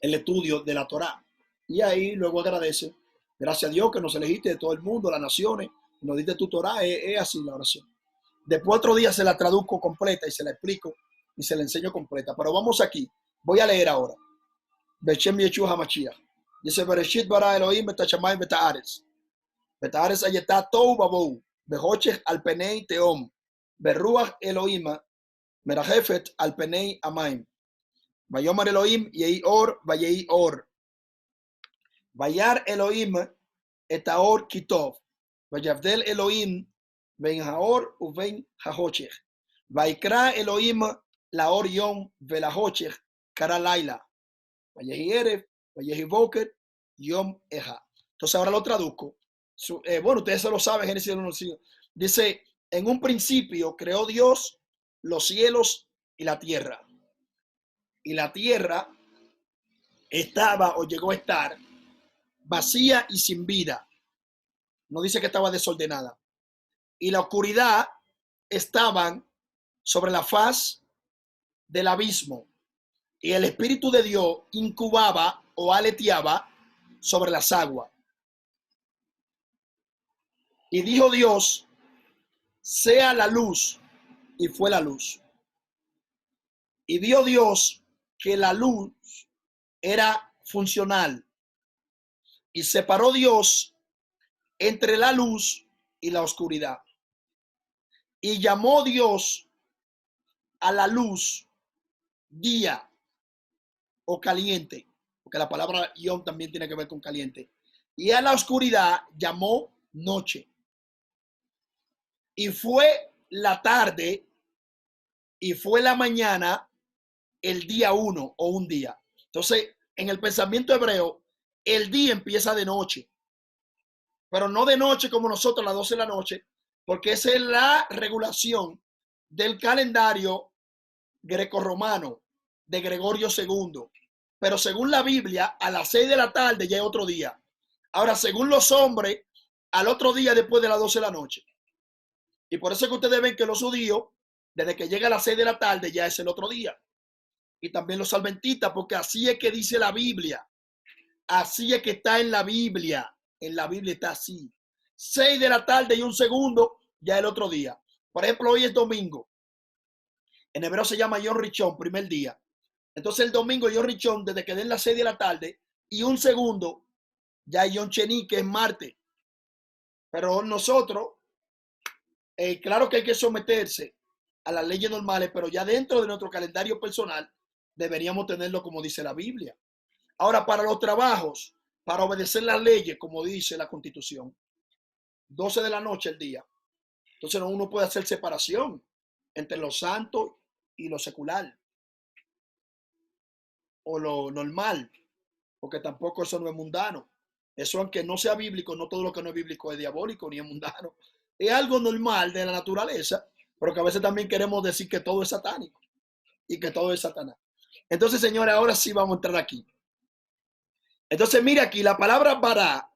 el estudio de la Torah. Y ahí luego agradece, gracias a Dios que nos elegiste de todo el mundo, las naciones, nos diste tu Torah, es así la oración. Después otro día se la traduzco completa y se la explico y se la enseño completa. Pero vamos aquí, voy a leer ahora. Beshem Yeshua HaMashiach. Dice, Bereshit bara Elohim et hashamayim v'et haaretz. V'et haaretz hayeta tohu vavohu, behoshech al penei teom, beruach Elohim merajefet al penei amayim. Vayomar Elohim yehi or, vayehi or. Vayar Elohim et haor kitov. Vayavdel Elohim ben haor uven hahoshech. Vaikra Elohim laor yom velahoshech kara laila. Vayehi erev, vayehi boker, yom eja. Entonces ahora lo traduzco. Bueno, ustedes se lo saben, Génesis 1:5. Dice, en un principio creó Dios los cielos y la tierra. Y la tierra estaba o llegó a estar vacía y sin vida. No dice que estaba desordenada. Y la oscuridad estaban sobre la faz del abismo. Y el Espíritu de Dios incubaba o aleteaba sobre las aguas. Y dijo Dios, sea la luz, y fue la luz. Y vio Dios que la luz era funcional. Y separó Dios entre la luz y la oscuridad. Y llamó Dios a la luz día o caliente, porque la palabra yom también tiene que ver con caliente. Y a la oscuridad llamó noche. Y fue la tarde y fue la mañana el día uno o un día. Entonces, en el pensamiento hebreo, el día empieza de noche, pero no de noche como nosotros a las 12 de la noche, porque esa es la regulación del calendario grecorromano de Gregorio II. Pero según la Biblia, a las 6 de la tarde ya es otro día. Ahora, según los hombres, al otro día después de las 12 de la noche. Y por eso es que ustedes ven que los judíos, desde que llega a las 6 de la tarde, ya es el otro día. Y también los adventistas, porque así es que dice la Biblia. Así es que está en la Biblia. En la Biblia está así. 6 de la tarde y un segundo, ya el otro día. Por ejemplo, hoy es domingo. En hebreo se llama Yom Rishon, primer día. Entonces el domingo Yom Rishon, desde que den las 6 de la tarde y un segundo, ya hay Yom Sheni, que es martes. Pero nosotros, claro que hay que someterse a las leyes normales, pero ya dentro de nuestro calendario personal deberíamos tenerlo como dice la Biblia. Ahora, para los trabajos, para obedecer las leyes, como dice la Constitución, 12 de la noche el día. Entonces uno puede hacer separación entre lo santo y lo secular o lo normal, porque tampoco eso no es mundano. Eso, aunque no sea bíblico, no todo lo que no es bíblico es diabólico ni es mundano. Es algo normal de la naturaleza, pero que a veces también queremos decir que todo es satánico y que todo es Satanás. Entonces, señores, ahora sí vamos a entrar aquí. Entonces, mira aquí, la palabra bara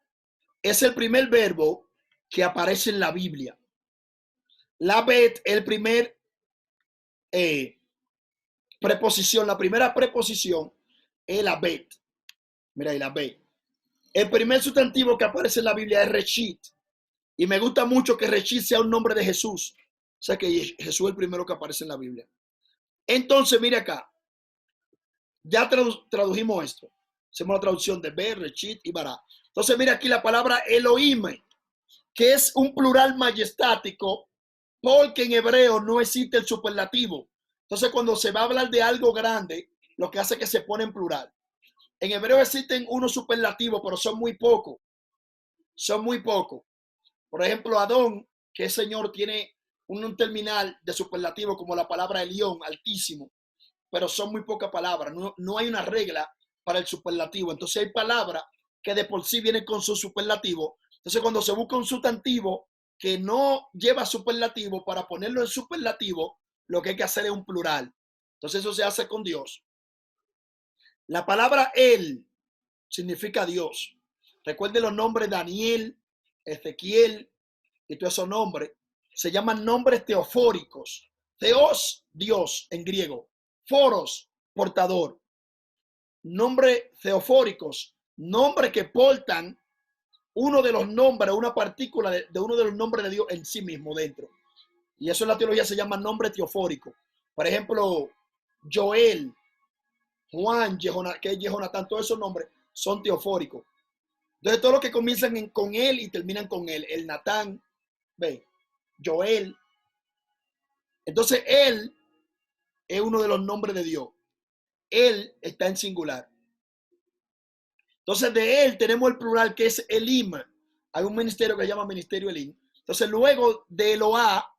es el primer verbo que aparece en la Biblia. La bet, el primer preposición, la primera preposición es la bet. Mira ahí, la bet. El primer sustantivo que aparece en la Biblia es Reshit. Y me gusta mucho que Reshit sea un nombre de Jesús. O sea que Jesús es el primero que aparece en la Biblia. Entonces, mire acá. Ya tradujimos esto. Hacemos la traducción de Bet, Reshit y Bara. Entonces, mira aquí la palabra Elohim, que es un plural majestático, porque en hebreo no existe el superlativo. Entonces, cuando se va a hablar de algo grande, lo que hace es que se pone en plural. En hebreo existen unos superlativos, pero son muy pocos. Son muy pocos. Por ejemplo, Adón, que es Señor, tiene un terminal de superlativo como la palabra Elión, altísimo, pero son muy pocas palabras. No hay una regla para el superlativo. Entonces hay palabras que de por sí vienen con su superlativo. Entonces cuando se busca un sustantivo que no lleva superlativo, para ponerlo en superlativo, lo que hay que hacer es un plural. Entonces eso se hace con Dios. La palabra él significa Dios. Recuerden los nombres Daniel, Ezequiel y todos esos nombres. Se llaman nombres teofóricos. Theos, Dios en griego. Foros, portador. Nombres teofóricos, nombres que portan uno de los nombres, una partícula de uno de los nombres de Dios en sí mismo dentro. Y eso en la teología se llama nombre teofórico. Por ejemplo, Joel, Juan, que es Jehonatán, todos esos nombres son teofóricos. Entonces, todos los que comienzan con él y terminan con él. El Natán, ve, Joel. Entonces, él es uno de los nombres de Dios. Él está en singular. Entonces, de él tenemos el plural que es Elim. Hay un ministerio que se llama Ministerio Elim. Entonces, luego de Eloá,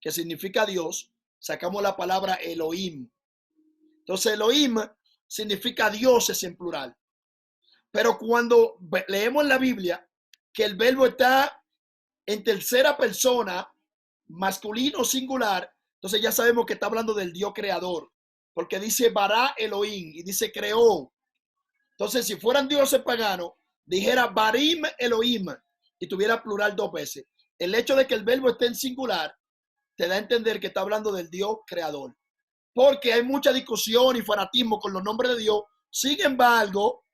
que significa Dios, sacamos la palabra Elohim. Entonces, Elohim significa dioses en plural. Pero cuando leemos en la Biblia que el verbo está en tercera persona, masculino singular, entonces ya sabemos que está hablando del Dios creador, porque dice Bara Elohim y dice creó. Entonces, si fueran dioses paganos, dijera Barim Elohim y tuviera plural dos veces. El hecho de que el verbo esté en singular te da a entender que está hablando del Dios creador, porque hay mucha discusión y fanatismo con los nombres de Dios. Sin embargo,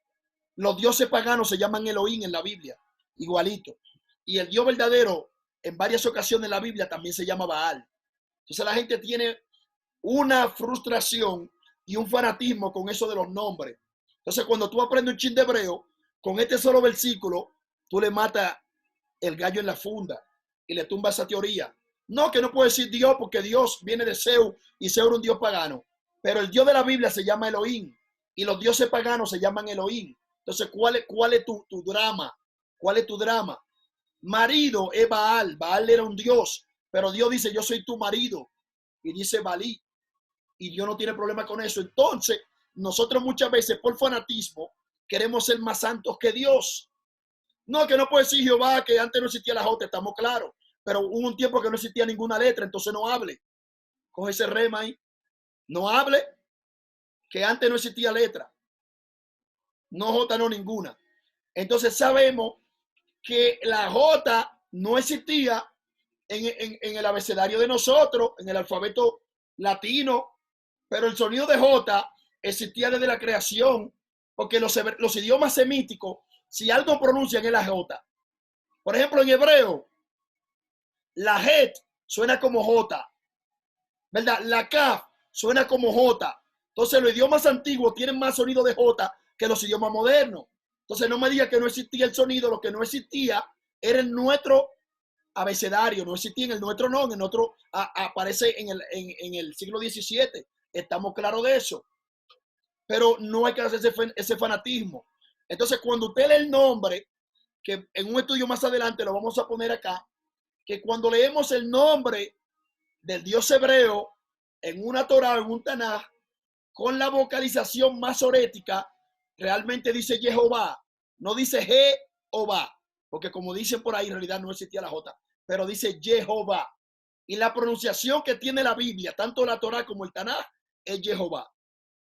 los dioses paganos se llaman Elohim en la Biblia, igualito. Y el Dios verdadero, en varias ocasiones en la Biblia, también se llama Baal. Entonces la gente tiene una frustración y un fanatismo con eso de los nombres. Entonces cuando tú aprendes un chin de hebreo, con este solo versículo, tú le matas el gallo en la funda y le tumbas esa teoría. No, que no puede decir Dios porque Dios viene de Zeus y Zeus era un Dios pagano. Pero el Dios de la Biblia se llama Elohim y los dioses paganos se llaman Elohim. Entonces, ¿cuál es tu drama? ¿Cuál es tu drama? Marido es Baal. Baal era un dios, pero Dios dice, yo soy tu marido. Y dice Balí. Y Dios no tiene problema con eso. Entonces, nosotros muchas veces por fanatismo queremos ser más santos que Dios. No, que no puede decir Jehová, que antes no existía la J, estamos claros. Pero hubo un tiempo que no existía ninguna letra, entonces no hable. Coge ese rema ahí. No hable, que antes no existía letra. No J, no ninguna. Entonces sabemos que la J no existía en el abecedario de nosotros, en el alfabeto latino, pero el sonido de J existía desde la creación, porque los idiomas semíticos, si algo pronuncian es la J. Por ejemplo, en hebreo, la Het suena como J, ¿verdad? La Kaf suena como J. Entonces los idiomas antiguos tienen más sonido de J que los idiomas modernos. Entonces no me diga que no existía el sonido, lo que no existía era en nuestro abecedario, no existía en el nuestro, no, en el otro aparece en el siglo XVII. Estamos claros de eso. Pero no hay que hacer ese fanatismo. Entonces cuando usted lee el nombre, que en un estudio más adelante lo vamos a poner acá, que cuando leemos el nombre del Dios hebreo en una Torah, en un Tanaj, con la vocalización masorética, realmente dice Jehová, no dice Jehová, porque como dicen por ahí, en realidad no existía la J, pero dice Jehová. Y la pronunciación que tiene la Biblia, tanto la Torá como el Tanaj, es Jehová.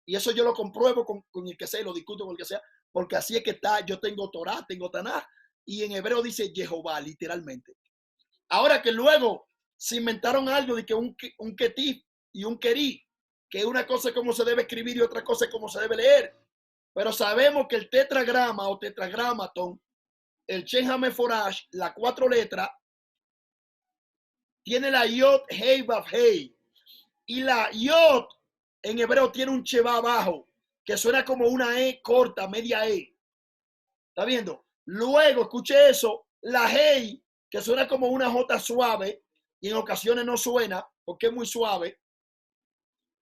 Y eso yo lo compruebo con el que sea, lo discuto con el que sea, porque así es que está. Yo tengo Torá, tengo Tanaj, y en hebreo dice Jehová, literalmente. Ahora que luego se inventaron algo de que un ketif y un querí, que una cosa es cómo se debe escribir y otra cosa es cómo se debe leer. Pero sabemos que el tetragrama o tetragramaton, el Shem HaMeforash, las 4 letras, tiene la Yod Hei Vav Hei. Y la Yod en hebreo tiene un Sheva abajo, que suena como una E corta, media E. ¿Está viendo? Luego, escuche eso, la Hei, que suena como una J suave, y en ocasiones no suena, porque es muy suave.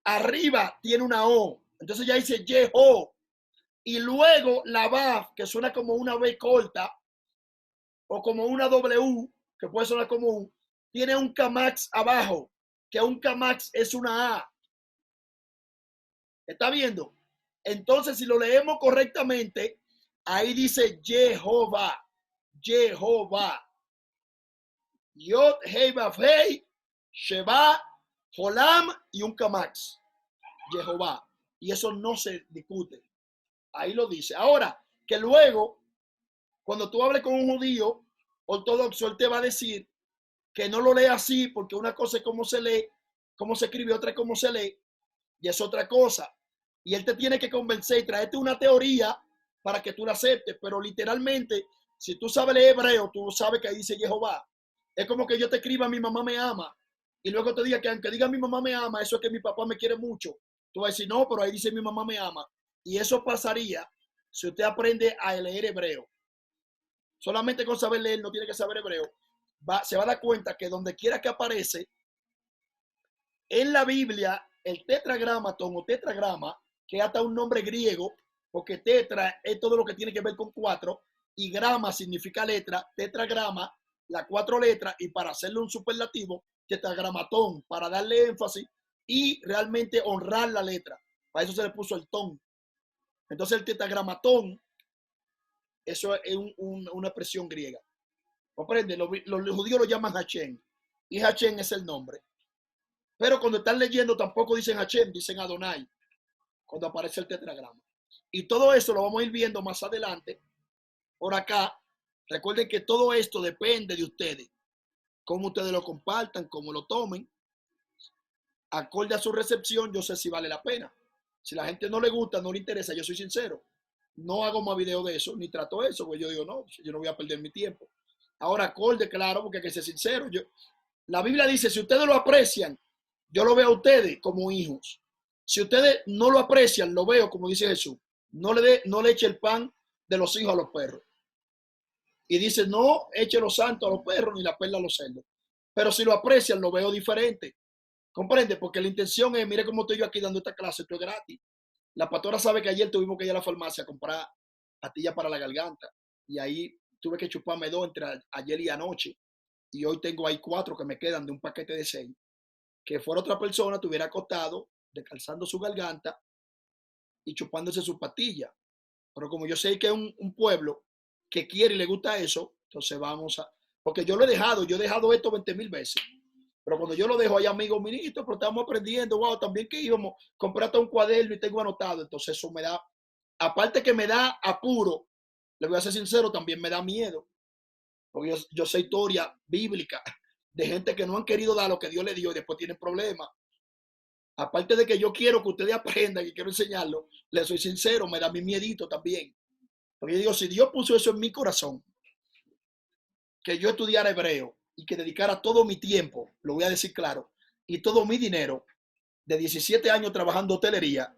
Arriba tiene una O. Entonces ya dice Yeho. Y luego la Vav, que suena como una B corta, o como una W, que puede sonar como un, tiene un Kamax abajo, que un Kamax es una A. ¿Está viendo? Entonces, si lo leemos correctamente, ahí dice Jehová, Jehová. Yod, Hei, Vav, Hei, Sheba, Jolam y un Kamax. Jehová. Y eso no se discute. Ahí lo dice. Ahora, que luego, cuando tú hables con un judío ortodoxo, él te va a decir que no lo lea así, porque una cosa es cómo se lee, cómo se escribe, otra es cómo se lee, y es otra cosa. Y él te tiene que convencer y traerte una teoría para que tú la aceptes. Pero literalmente, si tú sabes leer hebreo, tú sabes que ahí dice Jehová. Es como que yo te escriba mi mamá me ama y luego te diga que aunque diga mi mamá me ama, eso es que mi papá me quiere mucho. Tú vas a decir, no, pero ahí dice mi mamá me ama. Y eso pasaría si usted aprende a leer hebreo. Solamente con saber leer, no tiene que saber hebreo. Se va a dar cuenta que donde quiera que aparece en la Biblia, el tetragramaton o tetragrama, que hasta un nombre griego, porque tetra es todo lo que tiene que ver con 4 y grama significa letra, tetragrama, las 4 letras, y para hacerle un superlativo, tetragramatón, para darle énfasis y realmente honrar la letra. Para eso se le puso el ton. Entonces el tetragramatón, eso es una expresión griega. ¿Comprende? Los judíos lo llaman Hashem, y Hashem es el nombre. Pero cuando están leyendo tampoco dicen Hashem, dicen Adonai, cuando aparece el tetragrama. Y todo eso lo vamos a ir viendo más adelante por acá. Recuerden que todo esto depende de ustedes, cómo ustedes lo compartan, cómo lo tomen. Acorde a su recepción, yo sé si vale la pena. Si la gente no le gusta, no le interesa, yo soy sincero. No hago más video de eso, ni trato eso, porque yo digo, no, yo no voy a perder mi tiempo. Ahora, acorde, claro, porque hay que ser sincero. La Biblia dice, si ustedes lo aprecian, yo lo veo a ustedes como hijos. Si ustedes no lo aprecian, lo veo como dice Jesús. No le eche el pan de los hijos a los perros. Y dice, no eche los santos a los perros ni la perla a los cerdos. Pero si lo aprecian, lo veo diferente. ¿Comprende? Porque la intención es, mire cómo estoy yo aquí dando esta clase, esto es gratis. La pastora sabe que ayer tuvimos que ir a la farmacia a comprar pastillas para la garganta. Y ahí tuve que chuparme 2 entre ayer y anoche. Y hoy tengo ahí 4 que me quedan de un paquete de 6. Que fuera otra persona, tuviera acostado, descalzando su garganta y chupándose su pastilla. Pero como yo sé que es un pueblo que quiere y le gusta eso, entonces vamos a... Porque yo he dejado esto 20,000 veces. Pero cuando yo lo dejo, hay amigos ministros, pero estamos aprendiendo, wow, también que íbamos, compré hasta un cuaderno y tengo anotado. Entonces eso me da, aparte que me da apuro, le voy a ser sincero, también me da miedo. Porque yo sé historia bíblica de gente que no han querido dar lo que Dios le dio y después tienen problemas. Aparte de que yo quiero que ustedes aprendan y quiero enseñarlo, les soy sincero, me da mi miedito también. Porque yo digo, si Dios puso eso en mi corazón, que yo estudiara hebreo y que dedicara todo mi tiempo, lo voy a decir claro, y todo mi dinero de 17 años trabajando hotelería,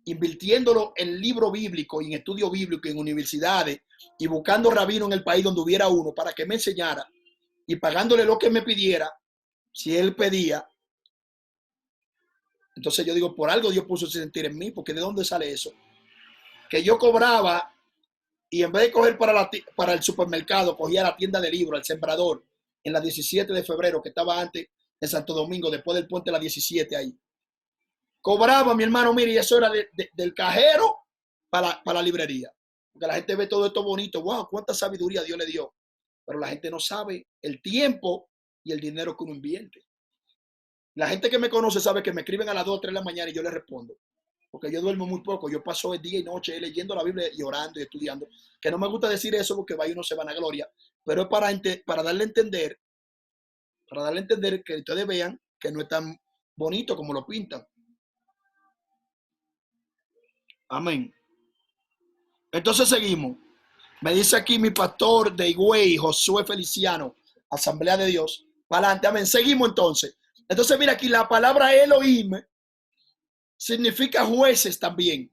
invirtiéndolo en libro bíblico y en estudio bíblico, en universidades y buscando rabino en el país donde hubiera uno para que me enseñara y pagándole lo que me pidiera, si él pedía. Entonces yo digo, por algo Dios puso ese sentir en mí, porque ¿de dónde sale eso? Que yo cobraba y en vez de coger para el supermercado, cogía la tienda de libros, el Sembrador, en la 17 de febrero, que estaba antes en Santo Domingo, después del puente de la 17 ahí. Cobraba, mi hermano, mire, y eso era del cajero para la librería. Porque la gente ve todo esto bonito. Wow, cuánta sabiduría Dios le dio. Pero la gente no sabe el tiempo y el dinero que uno invierte. La gente que me conoce sabe que me escriben a las 2 o 3 de la mañana y yo les respondo. Porque yo duermo muy poco. Yo paso el día y noche leyendo la Biblia y orando y estudiando. Que no me gusta decir eso porque vaya uno se van a gloria. Pero es para darle a entender, que ustedes vean que no es tan bonito como lo pintan. Amén. Entonces seguimos. Me dice aquí mi pastor de Higüey, Josué Feliciano, Asamblea de Dios. Para adelante, amén. Seguimos entonces. Entonces mira aquí, la palabra Elohim significa jueces también.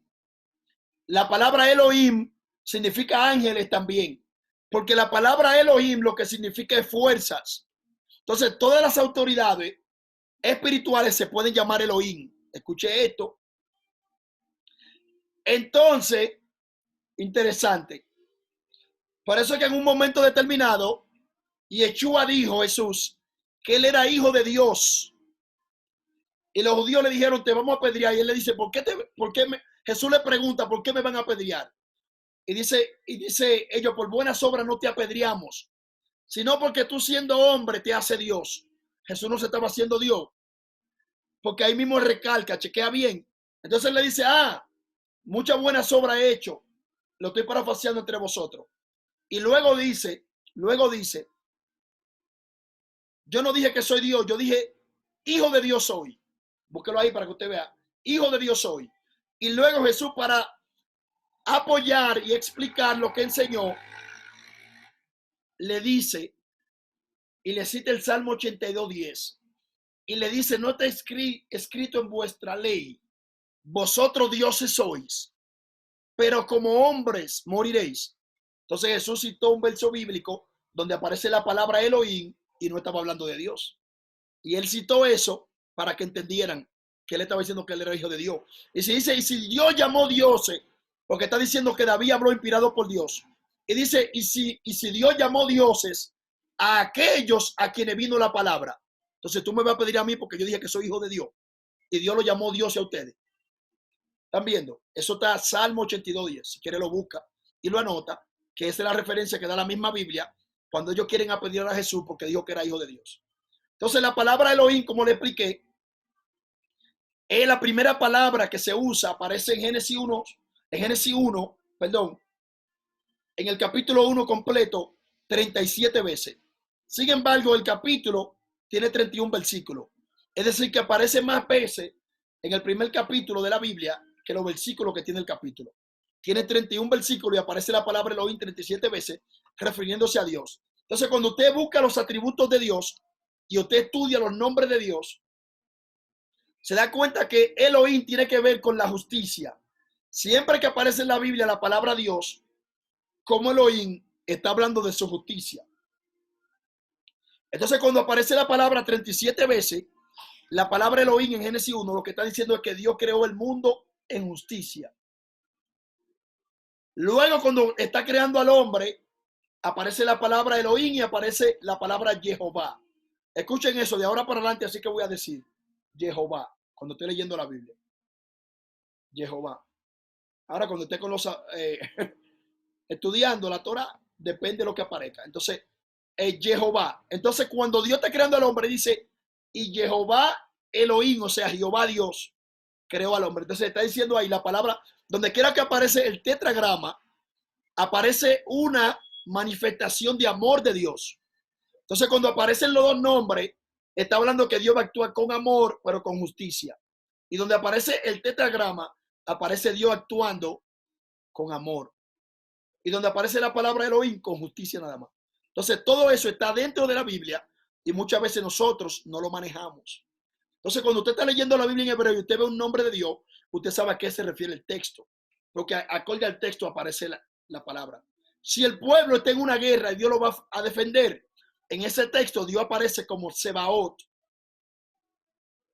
La palabra Elohim significa ángeles también. Porque la palabra Elohim lo que significa es fuerzas. Entonces todas las autoridades espirituales se pueden llamar Elohim. Escuche esto. Entonces, interesante. Por eso es que en un momento determinado, Yeshua dijo, Jesús, que él era hijo de Dios. Y los judíos le dijeron, te vamos a apedrear. Y él le dice, Jesús le pregunta, ¿por qué me van a apedrear? Y dice ellos, por buenas obras no te apedreamos, sino porque tú siendo hombre te hace Dios. Jesús no se estaba haciendo Dios. Porque ahí mismo recalca, chequea bien. Entonces le dice, muchas buenas obras he hecho. Lo estoy parafaseando entre vosotros. Y luego dice, yo no dije que soy Dios, yo dije, hijo de Dios soy. Búsquelo ahí para que usted vea, hijo de Dios soy. Y luego Jesús, para apoyar y explicar lo que enseñó, le dice, y le cita el Salmo 82:10, y le dice, no está escrito en vuestra ley, vosotros dioses sois, pero como hombres moriréis. Entonces Jesús citó un verso bíblico donde aparece la palabra Elohim y no estaba hablando de Dios. Y él citó eso para que entendieran que él estaba diciendo que él era hijo de Dios. Y se dice, y si Dios llamó dioses, porque está diciendo que David habló inspirado por Dios. Y dice, y si Dios llamó dioses a aquellos a quienes vino la palabra. Entonces tú me vas a pedir a mí porque yo dije que soy hijo de Dios. Y Dios lo llamó dioses a ustedes. ¿Están viendo? Eso está Salmo 82:10. Si quiere lo busca y lo anota, que esa es la referencia que da la misma Biblia cuando ellos quieren apedrear a Jesús porque dijo que era hijo de Dios. Entonces la palabra Elohim, como le expliqué, es la primera palabra que se usa, aparece en Génesis 1, en el capítulo 1 completo, 37 veces. Sin embargo, el capítulo tiene 31 versículos. Es decir, que aparece más veces en el primer capítulo de la Biblia que los versículos que tiene el capítulo. Tiene 31 versículos y aparece la palabra Elohim 37 veces, refiriéndose a Dios. Entonces, cuando usted busca los atributos de Dios y usted estudia los nombres de Dios, se da cuenta que Elohim tiene que ver con la justicia. Siempre que aparece en la Biblia la palabra Dios, como Elohim está hablando de su justicia. Entonces, cuando aparece la palabra 37 veces, la palabra Elohim en Génesis 1, lo que está diciendo es que Dios creó el mundo en justicia. Luego, cuando está creando al hombre, aparece la palabra Elohim y aparece la palabra Jehová. Escuchen eso de ahora para adelante, así que voy a decir Jehová cuando esté leyendo la Biblia. Jehová. Ahora, cuando esté con los estudiando la Torah, depende de lo que aparezca. Entonces, Jehová. Entonces, cuando Dios está creando al hombre, dice, y Jehová Elohim, o sea, Jehová Dios, creó al hombre. Entonces, está diciendo ahí la palabra, donde quiera que aparece el tetragrama, aparece una manifestación de amor de Dios. Entonces, cuando aparecen los dos nombres, está hablando que Dios va a actuar con amor, pero con justicia. Y donde aparece el tetragrama, aparece Dios actuando con amor. Y donde aparece la palabra Elohim, con justicia nada más. Entonces, todo eso está dentro de la Biblia y muchas veces nosotros no lo manejamos. Entonces, cuando usted está leyendo la Biblia en hebreo y usted ve un nombre de Dios, usted sabe a qué se refiere el texto. Porque acorde al texto aparece la palabra. Si el pueblo está en una guerra y Dios lo va a defender, en ese texto Dios aparece como Sebaot,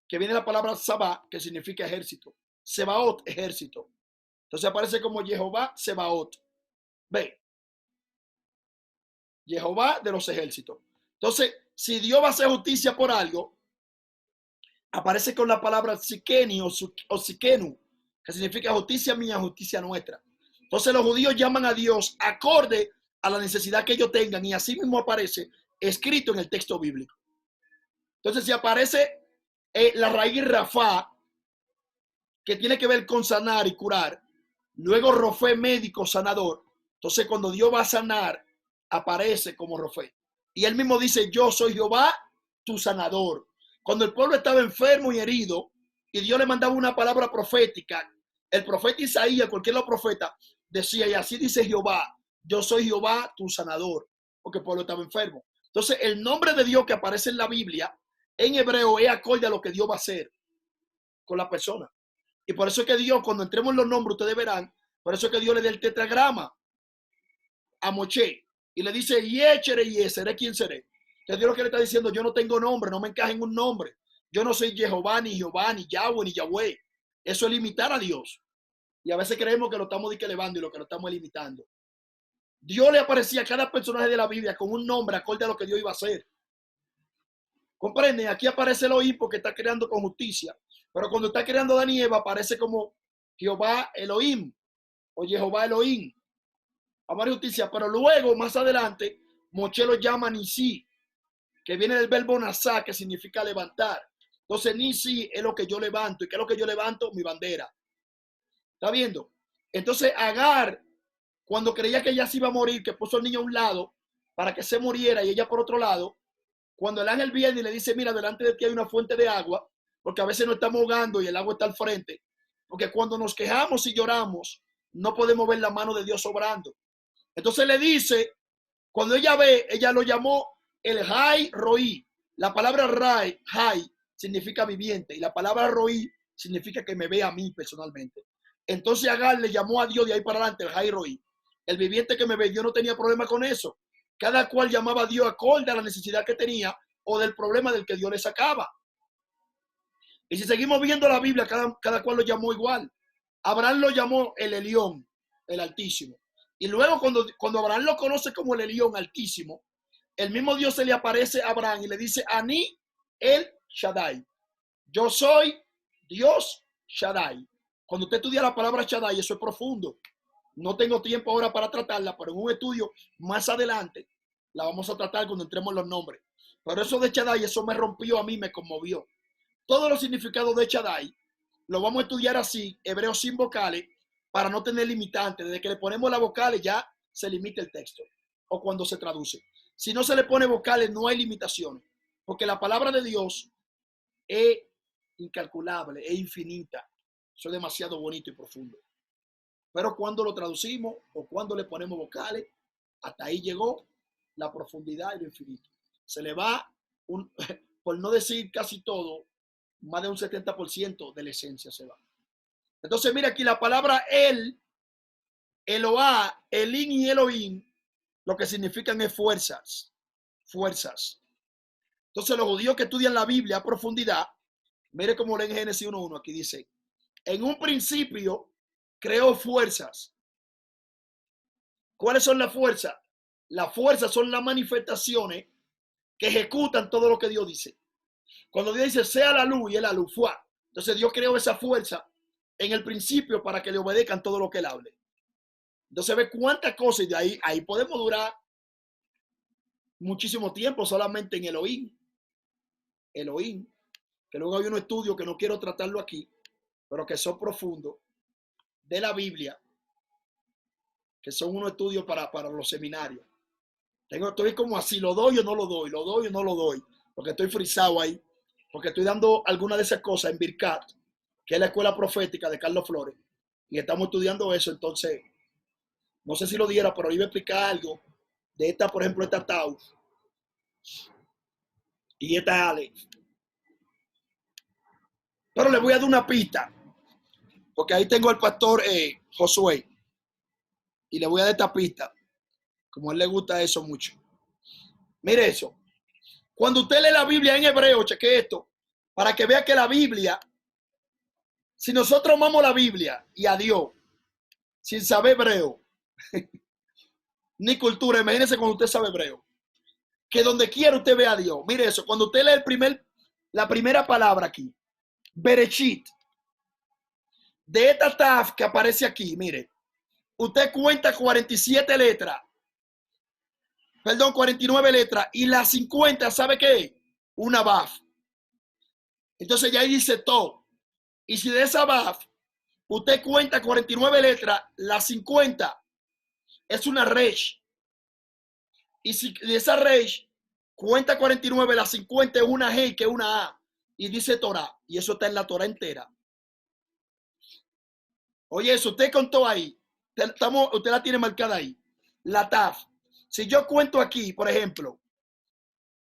que viene la palabra Sabá, que significa ejército. Sebaot, ejército. Entonces aparece como Jehová Sebaot. Ve. Jehová de los ejércitos. Entonces, si Dios va a hacer justicia por algo, aparece con la palabra Sikeni o Sikenu, que significa justicia mía, justicia nuestra. Entonces los judíos llaman a Dios acorde a la necesidad que ellos tengan y así mismo aparece escrito en el texto bíblico. Entonces si aparece la raíz Rafá, que tiene que ver con sanar y curar, luego Rofé, médico, sanador. Entonces cuando Dios va a sanar, aparece como Rofé. Y él mismo dice, yo soy Jehová, tu sanador. Cuando el pueblo estaba enfermo y herido, y Dios le mandaba una palabra profética, el profeta Isaías, cualquier otro profeta, decía, y así dice Jehová, yo soy Jehová, tu sanador, porque el pueblo estaba enfermo. Entonces el nombre de Dios que aparece en la Biblia, en hebreo, es acorde a lo que Dios va a hacer con la persona. Y por eso es que Dios, cuando entremos en los nombres, ustedes verán, por eso es que Dios le da el tetragrama a Moche y le dice, Yechere, seré quien seré. Entonces Dios lo que le está diciendo, yo no tengo nombre, no me encaja en un nombre. Yo no soy Jehová, ni Jehová, ni Yahweh, ni Yahweh. Eso es limitar a Dios. Y a veces creemos que lo estamos elevando y lo que lo estamos limitando. Dios le aparecía a cada personaje de la Biblia con un nombre acorde a lo que Dios iba a hacer. ¿Comprenden? Aquí aparece Elohim porque está creando con justicia. Pero cuando está creando a Daniel aparece como Jehová Elohim o Jehová Elohim. Amor y justicia. Pero luego, más adelante, Moche lo llama Nisi, que viene del verbo nasá, que significa levantar. Entonces, Nisi es lo que yo levanto. ¿Y qué es lo que yo levanto? Mi bandera. ¿Está viendo? Entonces, Agar, cuando creía que ella se iba a morir, que puso al niño a un lado para que se muriera y ella por otro lado, cuando el ángel viene y le dice, mira, delante de ti hay una fuente de agua, porque a veces nos estamos ahogando y el agua está al frente, porque cuando nos quejamos y lloramos, no podemos ver la mano de Dios obrando. Entonces le dice, cuando ella ve, ella lo llamó el Hay Roí. La palabra Rai, Hay, significa viviente, y la palabra Roí significa que me ve a mí personalmente. Entonces Agar le llamó a Dios de ahí para adelante el Hay Roí, el viviente que me ve. Yo no tenía problema con eso. Cada cual llamaba a Dios acorde a la necesidad que tenía o del problema del que Dios le sacaba. Y si seguimos viendo la Biblia, cada cual lo llamó igual. Abraham lo llamó el Elión, el Altísimo. Y luego cuando Abraham lo conoce como el Elión Altísimo, el mismo Dios se le aparece a Abraham y le dice, Ani el Shaddai. Yo soy Dios Shaddai. Cuando usted estudia la palabra Shaddai, eso es profundo. No tengo tiempo ahora para tratarla, pero en un estudio más adelante la vamos a tratar cuando entremos en los nombres. Pero eso de Shaddai, eso me rompió a mí, me conmovió. Todos los significados de Shaddai lo vamos a estudiar así, hebreo sin vocales, para no tener limitantes. Desde que le ponemos las vocales ya se limita el texto, o cuando se traduce. Si no se le pone vocales, no hay limitaciones, porque la palabra de Dios es incalculable, es infinita. Eso es demasiado bonito y profundo. Pero cuando lo traducimos o cuando le ponemos vocales, hasta ahí llegó la profundidad y lo infinito. Se le va, por no decir casi todo, más de un 70% de la esencia se va. Entonces mira aquí la palabra Eloá, Elín y Elohim, lo que significan es fuerzas, fuerzas. Entonces los judíos que estudian la Biblia a profundidad, mire cómo leen Génesis 1:1, aquí dice, en un principio creó fuerzas. ¿Cuáles son las fuerzas? Las fuerzas son las manifestaciones que ejecutan todo lo que Dios dice. Cuando Dios dice, sea la luz, y es la luz, fue. Entonces Dios creó esa fuerza en el principio para que le obedezcan todo lo que él hable. Entonces ve cuántas cosas, y de ahí podemos durar muchísimo tiempo solamente en Elohim. Elohim, que luego hay unos estudios que no quiero tratarlo aquí, pero que son profundos, de la Biblia, que son unos estudios para los seminarios. Estoy como así, lo doy o no lo doy, lo doy o no lo doy, porque estoy frisado ahí, porque estoy dando algunas de esas cosas en Birkat, que es la escuela profética de Carlos Flores, y estamos estudiando eso. Entonces, no sé si lo diera, pero iba a explicar algo de esta, por ejemplo, esta Tau y esta Ale. Pero le voy a dar una pista, porque ahí tengo al pastor Josué, y le voy a dar esta pista, como a él le gusta eso mucho. Mire eso. Cuando usted lee la Biblia en hebreo, cheque esto, para que vea que la Biblia, si nosotros amamos la Biblia y a Dios, sin saber hebreo, ni cultura, imagínense cuando usted sabe hebreo, que donde quiera usted ve a Dios. Mire eso, cuando usted lee la primera palabra aquí, Bereshit, de esta taf que aparece aquí, mire, usted cuenta 47 letras, perdón, 49 letras, y las 50, ¿sabe qué? Una BAF. Entonces ya ahí dice todo. Y si de esa BAF usted cuenta 49 letras, las 50 es una resh. Y si de esa resh cuenta 49, las 50 es una G, que es una A. Y dice Torah. Y eso está en la Torah entera. Oye, eso usted contó ahí. Usted la tiene marcada ahí. La TAF. Si yo cuento aquí, por ejemplo,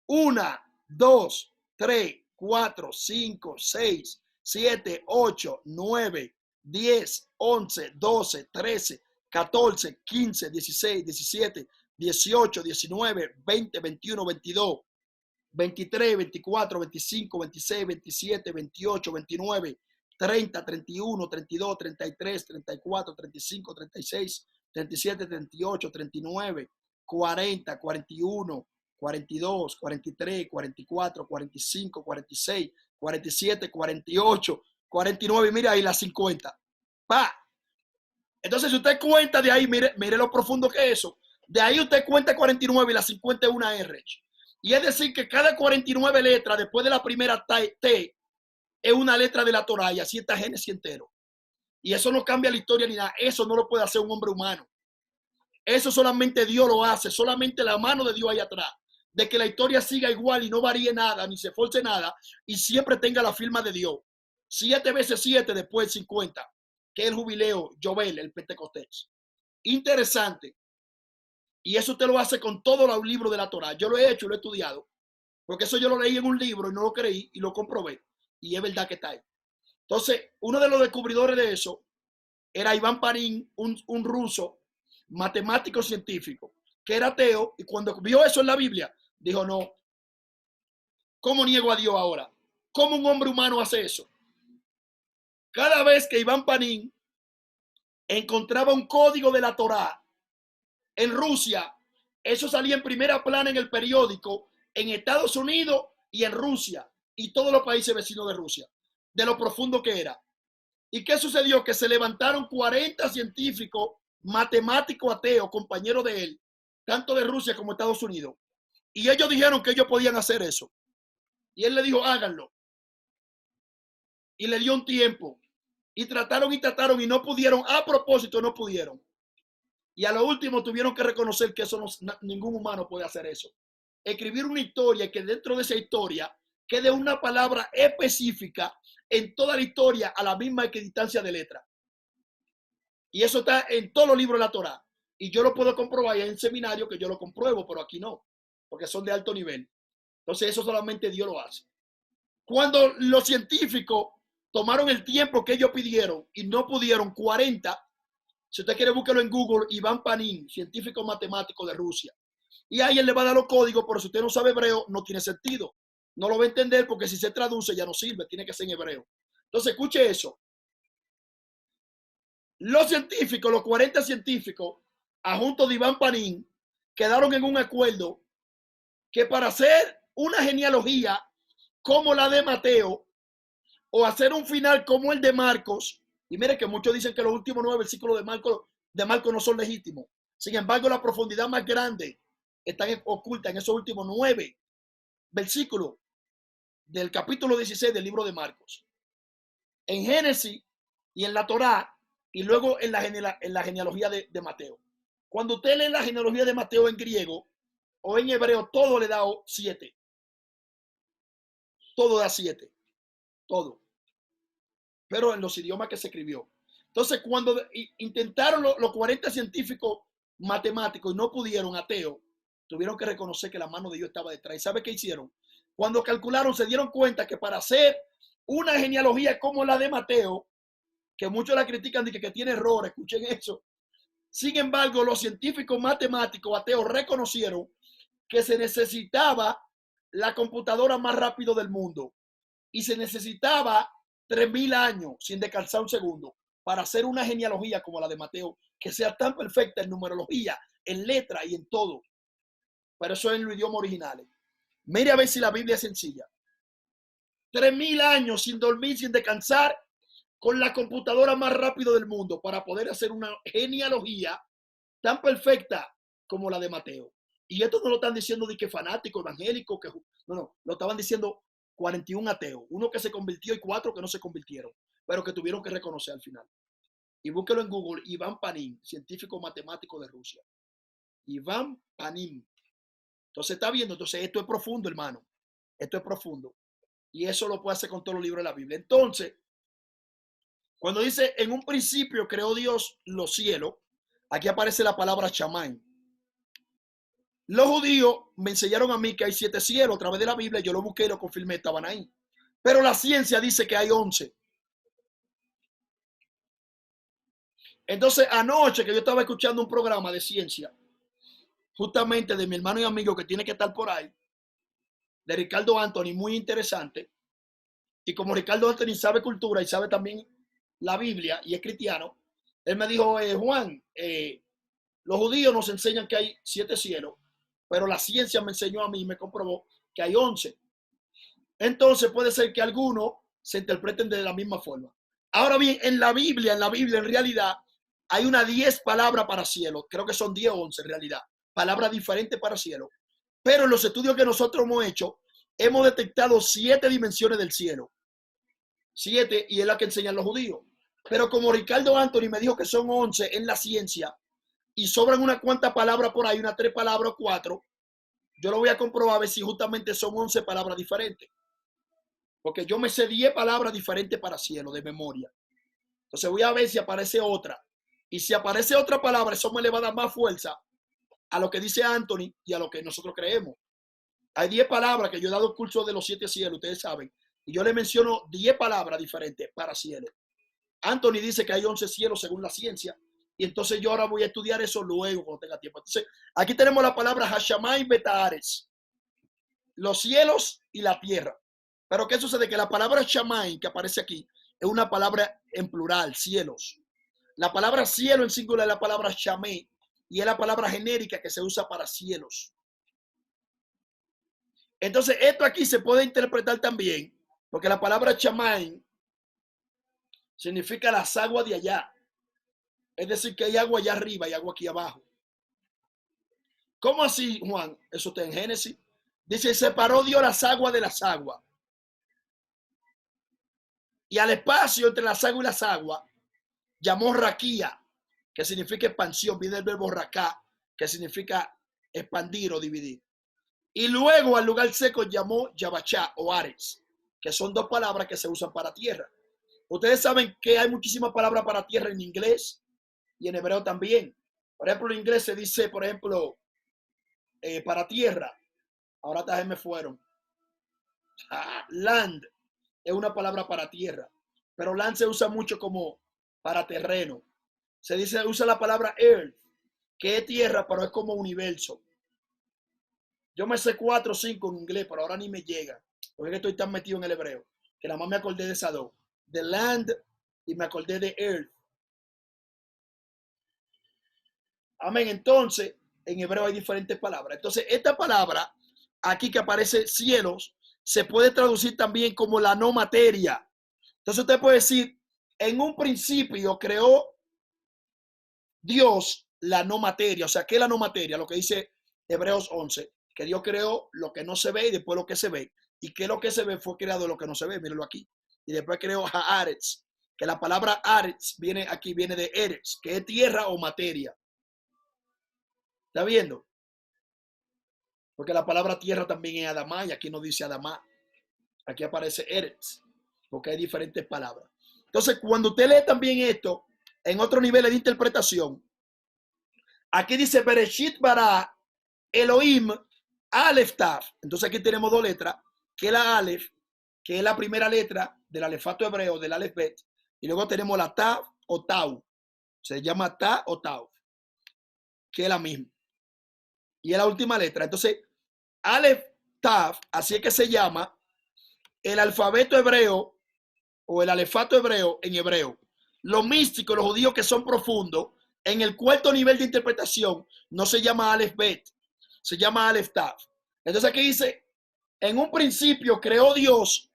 1, 2, 3, 4, 5, 6, 7, 8, 9, 10, 11, 12, 13, 14, 15, 16, 17, 18, 19, 20, 21, 22, 23, 24, 25, 26, 27, 28, 29, 30, 31, 32, 33, 34, 35, 36, 37, 38, 39, 40, 41, 42, 43, 44, 45, 46, 47, 48, 49, y mira ahí las 50. ¡Pa! Entonces, si usted cuenta de ahí, mire lo profundo que es eso. De ahí usted cuenta 49 y las 50 es una R. Y es decir, que cada 49 letras después de la primera T es una letra de la Torah, y así está Génesis entero. Y eso no cambia la historia ni nada. Eso no lo puede hacer un hombre humano. Eso solamente Dios lo hace, solamente la mano de Dios ahí atrás. De que la historia siga igual y no varíe nada, ni se force nada, y siempre tenga la firma de Dios. 7 veces 7 después 50, que es el jubileo, Yobel, el Pentecostés. Interesante. Y eso usted lo hace con todos los libros de la Torah. Yo lo he hecho, lo he estudiado, porque eso yo lo leí en un libro y no lo creí y lo comprobé. Y es verdad que está ahí. Entonces, uno de los descubridores de eso era Iván Parín, un ruso, matemático científico, que era ateo, y cuando vio eso en la Biblia, dijo, no, ¿cómo niego a Dios ahora? ¿Cómo un hombre humano hace eso? Cada vez que Iván Parín encontraba un código de la Torá en Rusia, eso salía en primera plana en el periódico, en Estados Unidos y en Rusia, y todos los países vecinos de Rusia, de lo profundo que era. ¿Y qué sucedió? Que se levantaron 40 científicos, matemáticos ateos, compañeros de él, tanto de Rusia como Estados Unidos. Y ellos dijeron que ellos podían hacer eso. Y él le dijo, háganlo. Y le dio un tiempo. Y trataron y no pudieron. A propósito, no pudieron. Y a lo último tuvieron que reconocer que eso ningún humano puede hacer eso. Escribir una historia y que dentro de esa historia quede una palabra específica en toda la historia a la misma equidistancia de letra. Y eso está en todos los libros de la Torá. Y yo lo puedo comprobar en seminario, que yo lo compruebo, pero aquí no, porque son de alto nivel. Entonces eso solamente Dios lo hace. Cuando los científicos tomaron el tiempo que ellos pidieron y no pudieron, 40, si usted quiere búsquelo en Google, Iván Panín, científico matemático de Rusia. Y ahí él le va a dar los códigos, pero si usted no sabe hebreo, no tiene sentido. No lo va a entender porque si se traduce ya no sirve, tiene que ser en hebreo. Entonces escuche eso. Los científicos, los 40 científicos, adjuntos de Iván Panín, quedaron en un acuerdo que para hacer una genealogía como la de Mateo o hacer un final como el de Marcos, y mire que muchos dicen que los últimos 9 versículos de Marcos no son legítimos. Sin embargo, la profundidad más grande está oculta en esos últimos 9 versículos del capítulo 16 del libro de Marcos. En Génesis y en la Torá, y luego en la genealogía de Mateo. Cuando usted lee la genealogía de Mateo en griego o en hebreo, todo le da 7. Todo da 7. Todo. Pero en los idiomas que se escribió. Entonces, cuando intentaron los 40 científicos matemáticos y no pudieron, ateos, tuvieron que reconocer que la mano de Dios estaba detrás. ¿Y sabe qué hicieron? Cuando calcularon, se dieron cuenta que para hacer una genealogía como la de Mateo, que muchos la critican de que tiene errores, escuchen eso. Sin embargo, los científicos matemáticos ateos reconocieron que se necesitaba la computadora más rápido del mundo y se necesitaba 3000 años sin descansar un segundo para hacer una genealogía como la de Mateo, que sea tan perfecta en numerología, en letra y en todo. Pero eso es en los idiomas originales. Mire a ver si la Biblia es sencilla. 3000 años sin dormir, sin descansar, con la computadora más rápido del mundo para poder hacer una genealogía tan perfecta como la de Mateo. Y esto no lo están diciendo de que fanático, evangélico, que no, lo estaban diciendo 41 ateos, uno que se convirtió y 4 que no se convirtieron, pero que tuvieron que reconocer al final. Y búsquelo en Google, Iván Panin, científico matemático de Rusia. Iván Panin. Entonces está viendo, entonces esto es profundo, hermano. Esto es profundo. Y eso lo puede hacer con todos los libros de la Biblia. Entonces, cuando dice, en un principio creó Dios los cielos, aquí aparece la palabra chamán. Los judíos me enseñaron a mí que hay 7 cielos a través de la Biblia. Yo lo busqué y lo confirmé, estaban ahí. Pero la ciencia dice que hay 11. Entonces, anoche que yo estaba escuchando un programa de ciencia, justamente de mi hermano y amigo que tiene que estar por ahí, de Ricardo Anthony, muy interesante. Y como Ricardo Anthony sabe cultura y sabe también la Biblia y es cristiano, él me dijo, Juan, los judíos nos enseñan que hay 7 cielos, pero la ciencia me enseñó a mí y me comprobó que hay 11. Entonces puede ser que algunos se interpreten de la misma forma. Ahora bien, en la Biblia en realidad hay unas 10 palabras para cielo. Creo que son 10 o 11 en realidad. Palabras diferentes para cielo. Pero en los estudios que nosotros hemos hecho, hemos detectado 7 dimensiones del cielo. 7, y es la que enseñan los judíos. Pero como Ricardo Anthony me dijo que son 11 en la ciencia, y sobran unas cuantas palabras por ahí, unas 3 palabras o 4, yo lo voy a comprobar a ver si justamente son 11 palabras diferentes. Porque yo me sé 10 palabras diferentes para cielo de memoria. Entonces voy a ver si aparece otra. Y si aparece otra palabra, eso me le va a dar más fuerza a lo que dice Anthony y a lo que nosotros creemos. Hay 10 palabras que yo he dado curso de los 7 cielos, ustedes saben. Y yo le menciono 10 palabras diferentes para cielo. Anthony dice que hay 11 cielos según la ciencia. Y entonces yo ahora voy a estudiar eso luego cuando tenga tiempo. Entonces, aquí tenemos la palabra Hashamay Betaares. Los cielos y la tierra. Pero ¿qué sucede? Que la palabra Shamay que aparece aquí es una palabra en plural, cielos. La palabra cielo en singular es la palabra Shamay y es la palabra genérica que se usa para cielos. Entonces, esto aquí se puede interpretar también, porque la palabra Shamay significa las aguas de allá. Es decir, que hay agua allá arriba y agua aquí abajo. ¿Cómo así, Juan? Eso está en Génesis. Dice, separó Dios las aguas de las aguas. Y al espacio entre las aguas y las aguas llamó raquía, que significa expansión, viene el verbo racá, que significa expandir o dividir. Y luego al lugar seco llamó yabachá o ares, que son 2 palabras que se usan para tierra. Ustedes saben que hay muchísimas palabras para tierra en inglés y en hebreo también. Por ejemplo, en inglés se dice, por ejemplo, para tierra. Ahora también me fueron. Land es una palabra para tierra, pero land se usa mucho como para terreno. Se dice, usa la palabra earth, que es tierra, pero es como universo. Yo me sé 4 o 5 en inglés, pero ahora ni me llega, porque estoy tan metido en el hebreo, que nada más me acordé de esas 2, de land y me acordé de earth. Amén. Entonces, en hebreo hay diferentes palabras. Entonces, esta palabra aquí que aparece cielos, se puede traducir también como la no materia. Entonces usted puede decir, en un principio creó Dios la no materia. O sea, ¿qué es la no materia? Lo que dice Hebreos 11, que Dios creó lo que no se ve y después lo que se ve. Y que lo que se ve fue creado lo que no se ve, mírenlo aquí. Y después creó Haaretz, que la palabra Haaretz viene aquí, viene de Eretz, que es tierra o materia. ¿Está viendo? Porque la palabra tierra también es Adamá y aquí no dice Adamá. Aquí aparece Eretz, porque hay diferentes palabras. Entonces, cuando usted lee también esto, en otro nivel de interpretación, aquí dice Bereshit bara Elohim Aleph Tav. Entonces aquí tenemos 2 letras, que es la Aleph, que es la primera letra del alefato hebreo, del Aleph Bet, y luego tenemos la Tav o Tau. Se llama Ta o Tau, que es la misma. Y es la última letra. Entonces, Aleph Tav, así es que se llama el alfabeto hebreo o el alefato hebreo en hebreo. Los místicos, los judíos que son profundos, en el 4º nivel de interpretación no se llama Aleph Bet, se llama Aleph Tav. Entonces aquí dice, en un principio creó Dios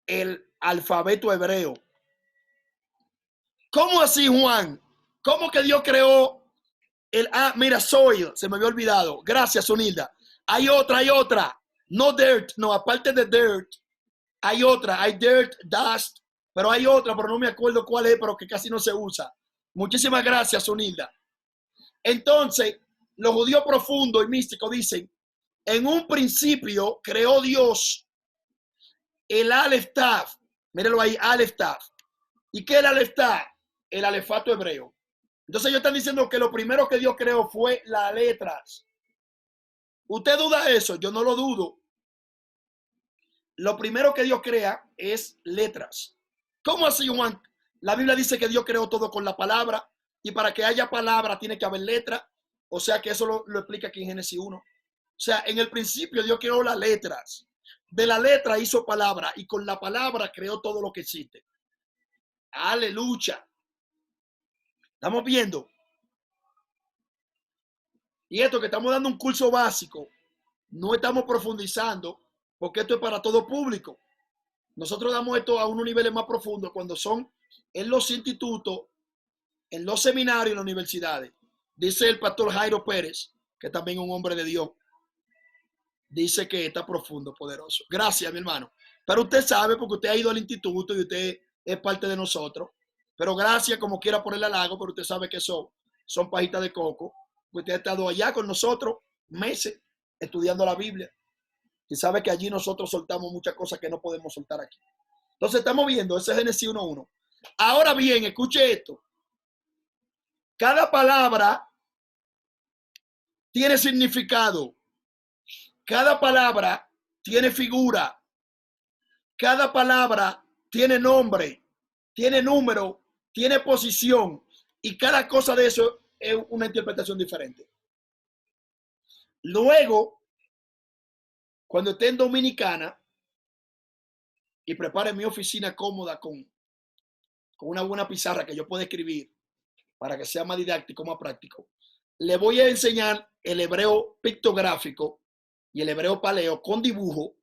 el alfabeto hebreo. ¿Cómo así, Juan? ¿Cómo que Dios creó el... Ah, mira, soil, se me había olvidado. Gracias, Sonilda. Hay otra. No dirt, no, aparte de dirt, hay otra. Hay dirt, dust, pero hay otra, pero no me acuerdo cuál es, pero que casi no se usa. Muchísimas gracias, Sonilda. Entonces, los judíos profundos y místicos dicen, en un principio creó Dios el Aleph Tav. Mírenlo ahí, Aleph Tav. ¿Y qué es el Aleph Tav? El alefato hebreo. Entonces ellos están diciendo que lo primero que Dios creó fue las letras. ¿Usted duda eso? Yo no lo dudo. Lo primero que Dios crea es letras. ¿Cómo así, Juan? La Biblia dice que Dios creó todo con la palabra y para que haya palabra tiene que haber letra. O sea que eso lo explica aquí en Génesis 1. O sea, en el principio Dios creó las letras. De la letra hizo palabra y con la palabra creó todo lo que existe. Aleluya. Estamos viendo. Y esto que estamos dando un curso básico, no estamos profundizando porque esto es para todo público. Nosotros damos esto a unos niveles más profundos cuando son en los institutos, en los seminarios, en las universidades. Dice el pastor Jairo Pérez, que también es un hombre de Dios, dice que está profundo, poderoso. Gracias, mi hermano. Pero usted sabe porque usted ha ido al instituto y usted es parte de nosotros. Pero gracias, como quiera ponerle halago, pero usted sabe que son pajitas de coco. Usted ha estado allá con nosotros meses estudiando la Biblia. Y sabe que allí nosotros soltamos muchas cosas que no podemos soltar aquí. Entonces estamos viendo ese Génesis 1:1. Ahora bien, escuche esto. Cada palabra tiene significado. Cada palabra tiene figura. Cada palabra tiene nombre, tiene número, tiene posición. Y cada cosa de eso es una interpretación diferente. Luego, cuando esté en Dominicana y prepare mi oficina cómoda con una buena pizarra que yo pueda escribir para que sea más didáctico, más práctico, le voy a enseñar el hebreo pictográfico y el hebreo paleo con dibujo.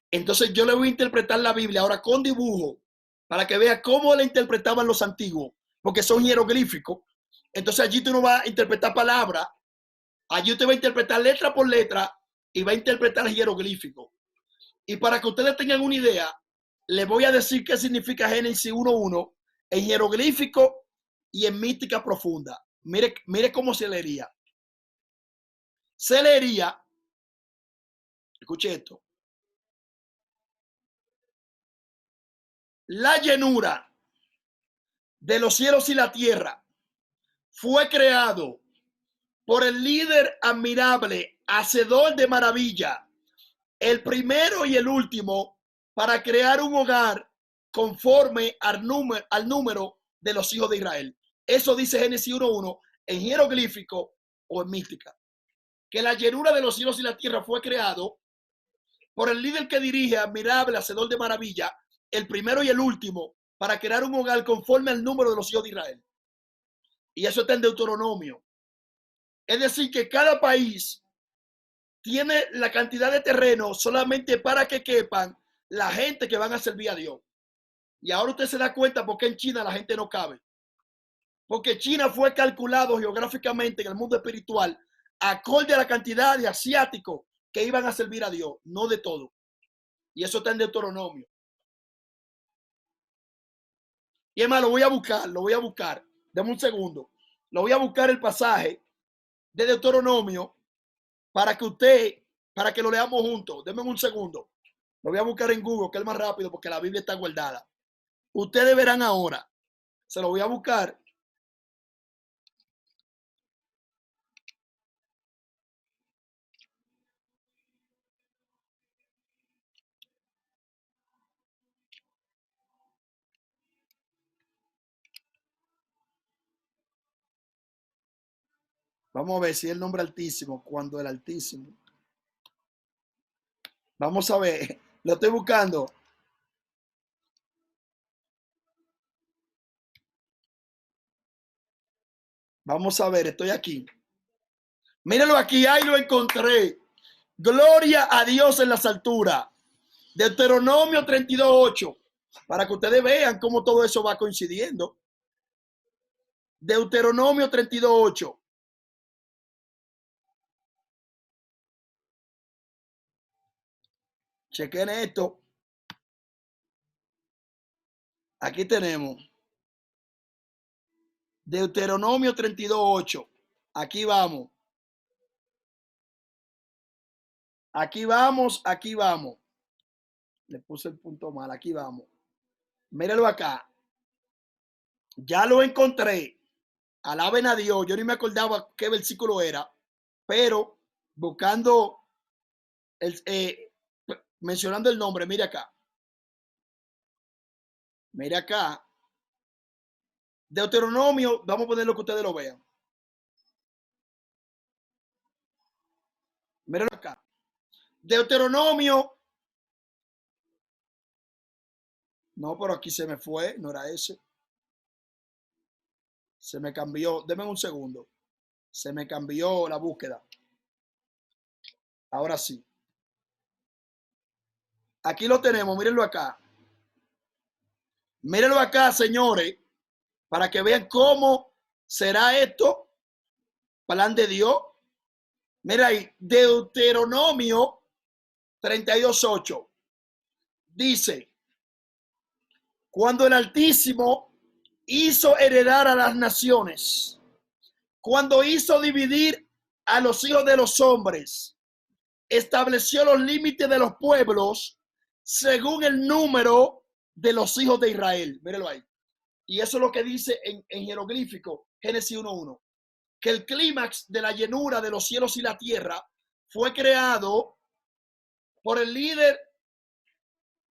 Entonces yo le voy a interpretar la Biblia ahora con dibujo para que vea cómo la interpretaban los antiguos, porque son jeroglíficos. Entonces allí tú no vas a interpretar palabras, allí usted va a interpretar letra por letra y va a interpretar jeroglífico. Y para que ustedes tengan una idea, les voy a decir qué significa Génesis 1:1 en jeroglífico y en mística profunda. Mire cómo se leería. Se leería, escuche esto, la llenura de los cielos y la tierra fue creado por el líder admirable, hacedor de maravilla, el primero y el último, para crear un hogar conforme al número de los hijos de Israel. Eso dice Génesis 1:1 en jeroglífico o en mística. Que la llenura de los cielos y la tierra fue creado por el líder que dirige, admirable, hacedor de maravilla, el primero y el último, para crear un hogar conforme al número de los hijos de Israel. Y eso está en Deuteronomio. Es decir, que cada país tiene la cantidad de terreno solamente para que quepan la gente que van a servir a Dios. Y ahora usted se da cuenta por qué en China la gente no cabe. Porque China fue calculado geográficamente en el mundo espiritual acorde a la cantidad de asiáticos que iban a servir a Dios, no de todo. Y eso está en Deuteronomio. Y hermano, lo voy a buscar. Deme un segundo. Lo voy a buscar el pasaje de Deuteronomio para que lo leamos juntos. Deme un segundo. Lo voy a buscar en Google, que es más rápido porque la Biblia está guardada. Ustedes verán ahora. Se lo voy a buscar. Vamos a ver si es el nombre Altísimo, cuando el Altísimo. Vamos a ver, lo estoy buscando. Vamos a ver, estoy aquí. Mírenlo aquí, ahí lo encontré. Gloria a Dios en las alturas. Deuteronomio 32:8. Para que ustedes vean cómo todo eso va coincidiendo. Deuteronomio 32:8. Chequen esto. Aquí tenemos Deuteronomio 32:8. Aquí vamos. Aquí vamos, aquí vamos. Le puse el punto mal, aquí vamos. Mírenlo acá. Ya lo encontré. Alaben a Dios. Yo ni me acordaba qué versículo era, pero buscando, mencionando el nombre, mire acá. Mire acá. Deuteronomio, vamos a ponerlo que ustedes lo vean. Mírenlo acá. Deuteronomio. No, pero aquí se me fue, no era ese. Se me cambió. Denme un segundo. Se me cambió la búsqueda. Ahora sí. Aquí lo tenemos, mírenlo acá. Mírenlo acá, señores, para que vean cómo será esto, plan de Dios. Mira ahí, Deuteronomio 32:8. Dice, cuando el Altísimo hizo heredar a las naciones, cuando hizo dividir a los hijos de los hombres, estableció los límites de los pueblos según el número de los hijos de Israel. Mírenlo ahí. Y eso es lo que dice en jeroglífico, Génesis 1:1, que el clímax de la llenura de los cielos y la tierra fue creado por el líder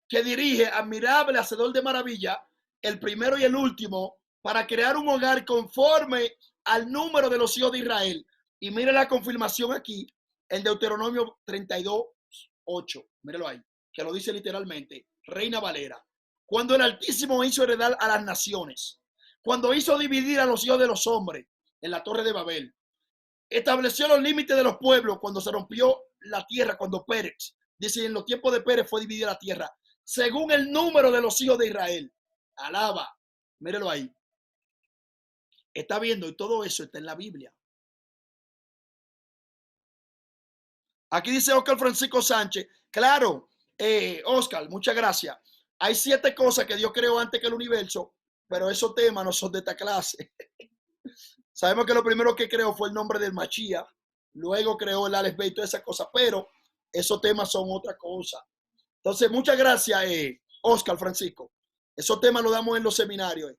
que dirige, admirable, hacedor de maravilla, el primero y el último, para crear un hogar conforme al número de los hijos de Israel. Y mire la confirmación aquí, en Deuteronomio 32:8. Mírelo ahí, que lo dice literalmente, Reina Valera. Cuando el Altísimo hizo heredar a las naciones, cuando hizo dividir a los hijos de los hombres en la Torre de Babel, estableció los límites de los pueblos cuando se rompió la tierra, cuando Pérez, dice, en los tiempos de Pérez fue dividida la tierra, según el número de los hijos de Israel. Alaba, mírelo ahí. Está viendo, y todo eso está en la Biblia. Aquí dice Oscar Francisco Sánchez, claro, Oscar, muchas gracias. Hay 7 cosas que Dios creó antes que el universo, pero esos temas no son de esta clase. Sabemos que lo primero que creó fue el nombre del Machía, luego creó el Alex Bay y todas esas cosas, pero esos temas son otra cosa. Entonces, muchas gracias, Oscar Francisco. Esos temas los damos en los seminarios,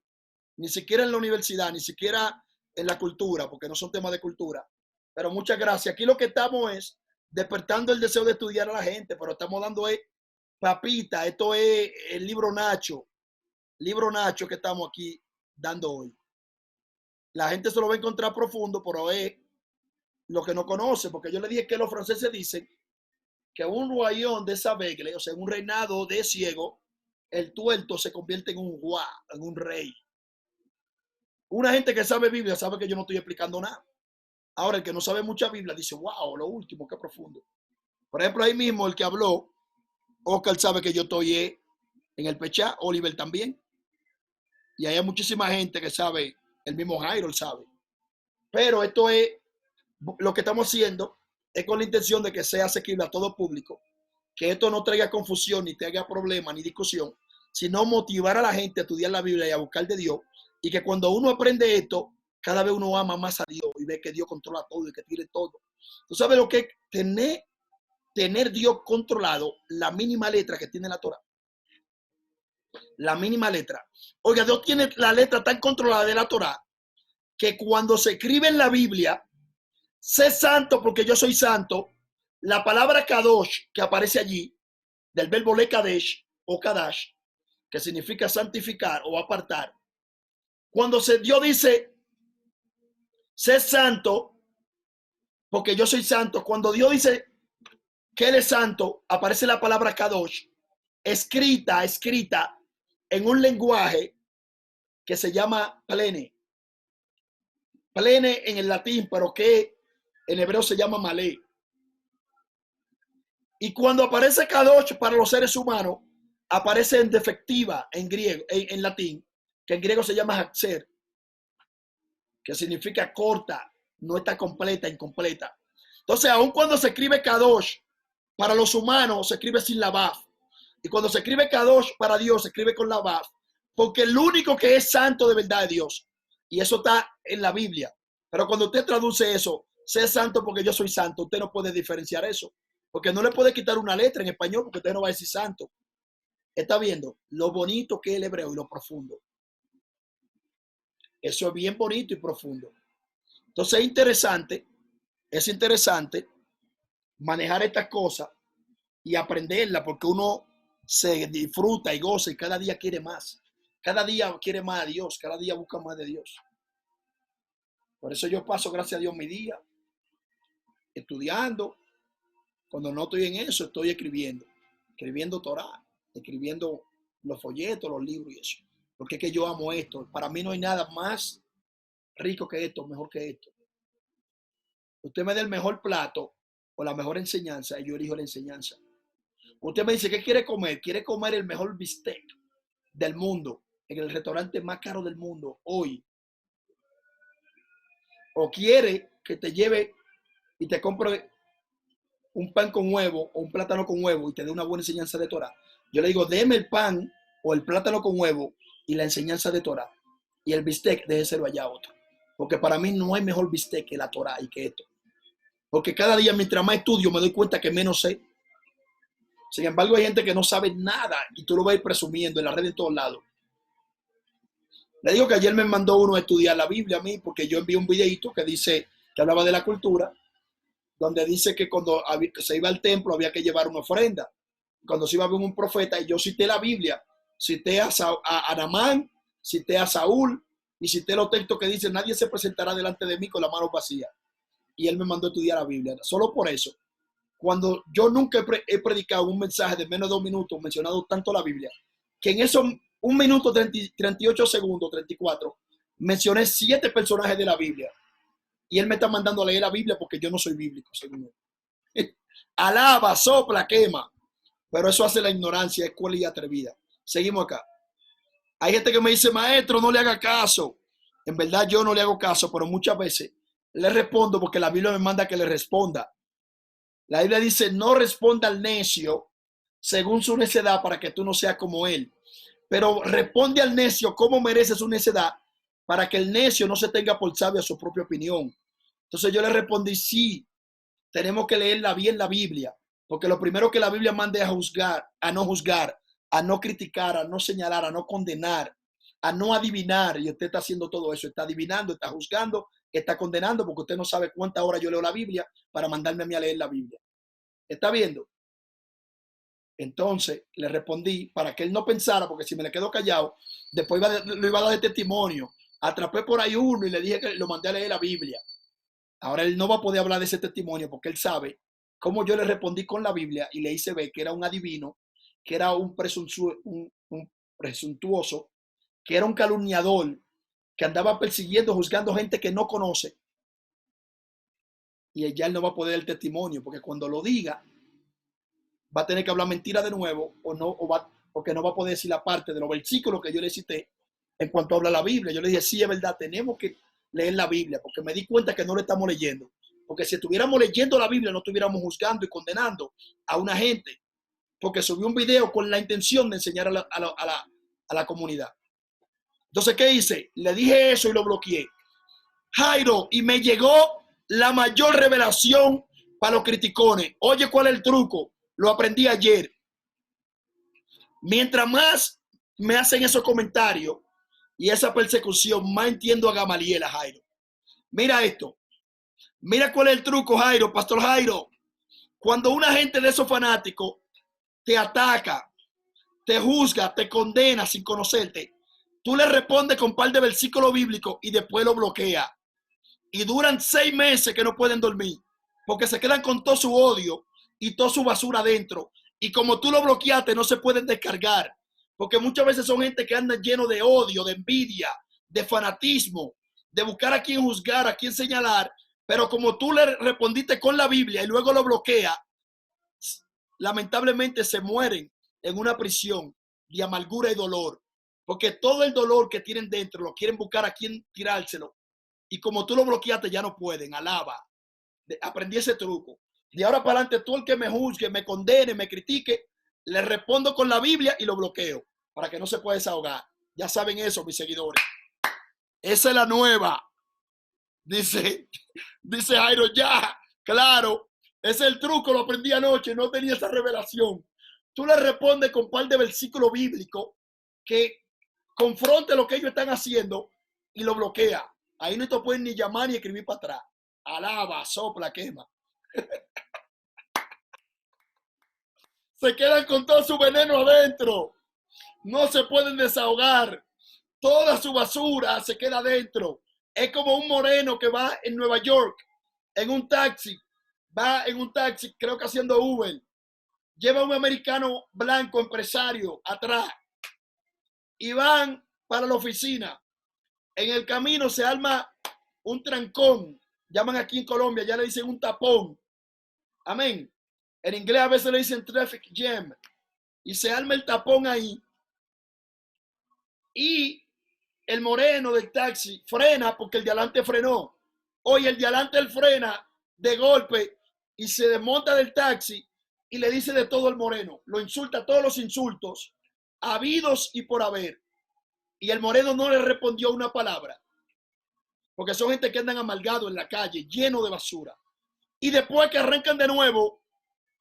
ni siquiera en la universidad, ni siquiera en la cultura, porque no son temas de cultura. Pero muchas gracias. Aquí lo que estamos es despertando el deseo de estudiar a la gente, pero estamos dando papita. Esto es el libro Nacho que estamos aquí dando hoy. La gente se lo va a encontrar profundo, pero es lo que no conoce, porque yo le dije que los franceses dicen que un royaume de Sabegle, o sea, un reinado de ciego, el tuerto se convierte en un roi, en un rey. Una gente que sabe Biblia sabe que yo no estoy explicando nada. Ahora, el que no sabe mucha Biblia dice, wow, lo último, qué profundo. Por ejemplo, ahí mismo el que habló, Oscar sabe que yo estoy en el Pechá, Oliver también. Y hay muchísima gente que sabe, el mismo Jairo sabe. Pero esto es, lo que estamos haciendo es con la intención de que sea asequible a todo público, que esto no traiga confusión, ni traiga problemas, ni discusión, sino motivar a la gente a estudiar la Biblia y a buscar de Dios, y que cuando uno aprende esto, cada vez uno ama más a Dios y ve que Dios controla todo y que tiene todo. ¿Tú sabes lo que es tener Dios controlado? La mínima letra que tiene la Torah. La mínima letra. Oiga, Dios tiene la letra tan controlada de la Torah que cuando se escribe en la Biblia, sé santo porque yo soy santo, la palabra Kadosh que aparece allí, del verbo le Kadesh o Kadash, que significa santificar o apartar, cuando Dios dice, sé santo porque yo soy santo, cuando Dios dice que Él es santo, aparece la palabra Kadosh, escrita en un lenguaje que se llama plene. Plene en el latín, pero que en hebreo se llama malé. Y cuando aparece Kadosh para los seres humanos, aparece en defectiva en griego, en latín, que en griego se llama Haxer. que significa corta, no está completa, incompleta. Entonces, aun cuando se escribe Kadosh, para los humanos se escribe sin la Baf. Y cuando se escribe Kadosh para Dios, se escribe con la Baf. Porque el único que es santo de verdad es Dios. Y eso está en la Biblia. Pero cuando usted traduce eso, sé santo porque yo soy santo, usted no puede diferenciar eso. Porque no le puede quitar una letra en español porque usted no va a decir santo. Está viendo lo bonito que es el hebreo y lo profundo. Eso es bien bonito y profundo. Entonces es interesante manejar estas cosas y aprenderla porque uno se disfruta y goza y cada día quiere más. Cada día quiere más a Dios, cada día busca más de Dios. Por eso yo paso, gracias a Dios, mi día estudiando. Cuando no estoy en eso, estoy escribiendo Torah, escribiendo los folletos, los libros y eso. Porque es que yo amo esto. Para mí no hay nada más rico que esto, mejor que esto. Usted me da el mejor plato o la mejor enseñanza y yo elijo la enseñanza. Usted me dice, ¿qué quiere comer? Quiere comer el mejor bistec del mundo, en el restaurante más caro del mundo hoy. O quiere que te lleve y te compre un pan con huevo o un plátano con huevo y te dé una buena enseñanza de Torah. Yo le digo, deme el pan o el plátano con huevo y la enseñanza de Torah. Y el bistec, déjeselo allá a otro. Porque para mí no hay mejor bistec que la Torah y que esto. Porque cada día mientras más estudio me doy cuenta que menos sé. Sin embargo, hay gente que no sabe nada y tú lo vas presumiendo en la red de todos lados. Le digo que ayer me mandó uno a estudiar la Biblia a mí porque yo envié un videito que dice, que hablaba de la cultura, donde dice que cuando se iba al templo había que llevar una ofrenda. Cuando se iba a ver un profeta, y yo cité la Biblia, cité a Namán, cité a Saúl y cité los textos que dicen, nadie se presentará delante de mí con la mano vacía. Y él me mandó a estudiar la Biblia. Solo por eso, cuando yo nunca he predicado un mensaje de menos de 2 minutos mencionado tanto la Biblia, que en esos 1 minuto 38 segundos, 34, mencioné 7 personajes de la Biblia. Y él me está mandando a leer la Biblia porque yo no soy bíblico, según él. Alaba, sopla, quema. Pero eso hace la ignorancia, es cruel y atrevida. Seguimos acá. Hay gente que me dice, maestro, no le haga caso. En verdad yo no le hago caso, pero muchas veces le respondo porque la Biblia me manda que le responda. La Biblia dice, no responda al necio según su necedad para que tú no seas como él. Pero responde al necio como merece su necedad para que el necio no se tenga por sabio a su propia opinión. Entonces yo le respondí, sí, tenemos que leerla bien la Biblia, porque lo primero que la Biblia manda es a no juzgar, a no criticar, a no señalar, a no condenar, a no adivinar. Y usted está haciendo todo eso, está adivinando, está juzgando, está condenando, porque usted no sabe cuántas horas yo leo la Biblia para mandarme a mí a leer la Biblia. ¿Está viendo? Entonces le respondí para que él no pensara, porque si me le quedo callado, después lo iba a dar de testimonio. Atrapé por ahí uno y le dije que lo mandé a leer la Biblia. Ahora él no va a poder hablar de ese testimonio porque él sabe cómo yo le respondí con la Biblia y le hice ver que era un adivino, que era un presuntuoso, que era un calumniador, que andaba persiguiendo, juzgando gente que no conoce. Y ya él no va a poder el testimonio porque cuando lo diga va a tener que hablar mentira de nuevo porque no va a poder decir la parte de los versículos que yo le cité en cuanto habla la Biblia. Yo le dije, sí, es verdad, tenemos que leer la Biblia, porque me di cuenta que no lo estamos leyendo. Porque si estuviéramos leyendo la Biblia, no estuviéramos juzgando y condenando a una gente, porque subió un video con la intención de enseñar a la comunidad. Entonces, ¿qué hice? Le dije eso y lo bloqueé. Jairo, y me llegó la mayor revelación para los criticones. Oye, ¿cuál es el truco? Lo aprendí ayer. Mientras más me hacen esos comentarios y esa persecución, más entiendo a Gamaliel, a Jairo. Mira esto. Mira cuál es el truco, Jairo, Pastor Jairo. Cuando una gente de esos fanáticos te ataca, te juzga, te condena sin conocerte, tú le respondes con un par de versículos bíblicos y después lo bloquea. Y duran 6 meses que no pueden dormir porque se quedan con todo su odio y toda su basura adentro. Y como tú lo bloqueaste, no se pueden descargar. Porque muchas veces son gente que andan lleno de odio, de envidia, de fanatismo, de buscar a quién juzgar, a quién señalar. Pero como tú le respondiste con la Biblia y luego lo bloquea, lamentablemente se mueren en una prisión de amargura y dolor. Porque todo el dolor que tienen dentro lo quieren buscar a quien tirárselo Y como tú lo bloqueaste, ya no pueden. Alaba. Aprendí ese truco. De ahora para adelante, tú el que me juzgue, me condene, me critique, le respondo con la Biblia y lo bloqueo para que no se pueda desahogar. Ya saben eso, mis seguidores. Esa es la nueva. Dice Jairo, ya, claro. Ese es el truco, lo aprendí anoche, no tenía esa revelación. Tú le respondes con un par de versículos bíblicos que confronte lo que ellos están haciendo y lo bloquea. Ahí no te pueden ni llamar ni escribir para atrás. Alaba, sopla, quema. Se quedan con todo su veneno adentro. No se pueden desahogar. Toda su basura se queda adentro. Es como un moreno que va en Nueva York en un taxi. Va en un taxi, creo que haciendo Uber. Lleva a un americano blanco empresario atrás. Y van para la oficina. En el camino se arma un trancón. Llaman aquí en Colombia, ya le dicen un tapón. Amén. En inglés a veces le dicen traffic jam. Y se arma el tapón ahí. Y el moreno del taxi frena porque el de adelante frenó. Oye, el de adelante él frena de golpe y se desmonta del taxi y le dice de todo al moreno. Lo insulta, todos los insultos habidos y por haber. Y el moreno no le respondió una palabra. Porque son gente que andan amargados en la calle, lleno de basura. Y después que arrancan de nuevo,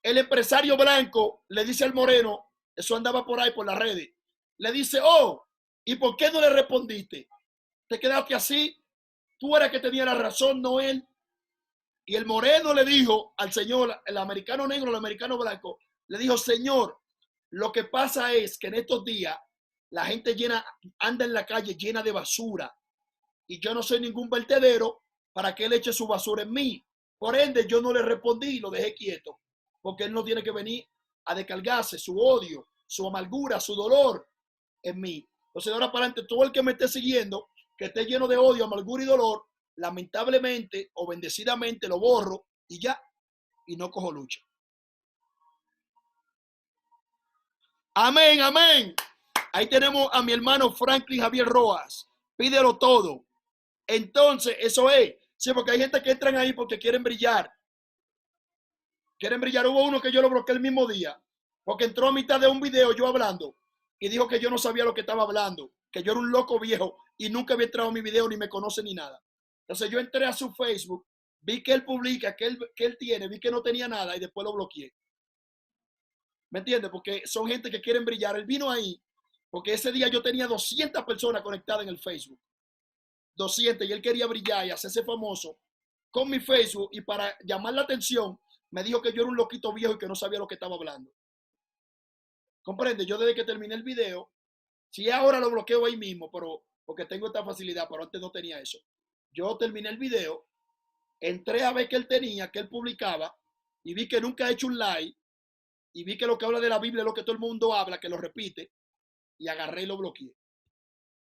el empresario blanco le dice al moreno, eso andaba por ahí por las redes, le dice, oh, ¿y por qué no le respondiste? ¿Te quedaste así? Tú eras que tenía la razón, no él. Y el moreno le dijo al señor, el americano negro, el americano blanco, le dijo, señor, lo que pasa es que en estos días la gente anda en la calle llena de basura y yo no soy ningún vertedero para que él eche su basura en mí. Por ende, yo no le respondí y lo dejé quieto, porque él no tiene que venir a descargarse su odio, su amargura, su dolor en mí. Entonces, de ahora para adelante, todo el que me esté siguiendo, que esté lleno de odio, amargura y dolor, lamentablemente o bendecidamente lo borro y ya, y no cojo lucha. Amén, amén. Ahí tenemos a mi hermano Franklin Javier Rojas. Pídelo todo. Entonces, eso es. Sí, porque hay gente que entran ahí porque quieren brillar. Quieren brillar. Hubo uno que yo lo bloqueé el mismo día, porque entró a mitad de un video yo hablando y dijo que yo no sabía lo que estaba hablando, que yo era un loco viejo y nunca había entrado a mi video, ni me conoce ni nada. Entonces yo entré a su Facebook, vi que él publica, que él tiene, vi que no tenía nada y después lo bloqueé. ¿Me entiendes? Porque son gente que quieren brillar. Él vino ahí porque ese día yo tenía 200 personas conectadas en el Facebook. 200 y él quería brillar y hacerse famoso con mi Facebook y para llamar la atención me dijo que yo era un loquito viejo y que no sabía lo que estaba hablando. ¿Comprende? Yo desde que terminé el video, si ahora lo bloqueo ahí mismo, pero porque tengo esta facilidad, pero antes no tenía eso. Yo terminé el video, entré a ver que él tenía, que él publicaba y vi que nunca ha hecho un live y vi que lo que habla de la Biblia es lo que todo el mundo habla, que lo repite y agarré y lo bloqueé.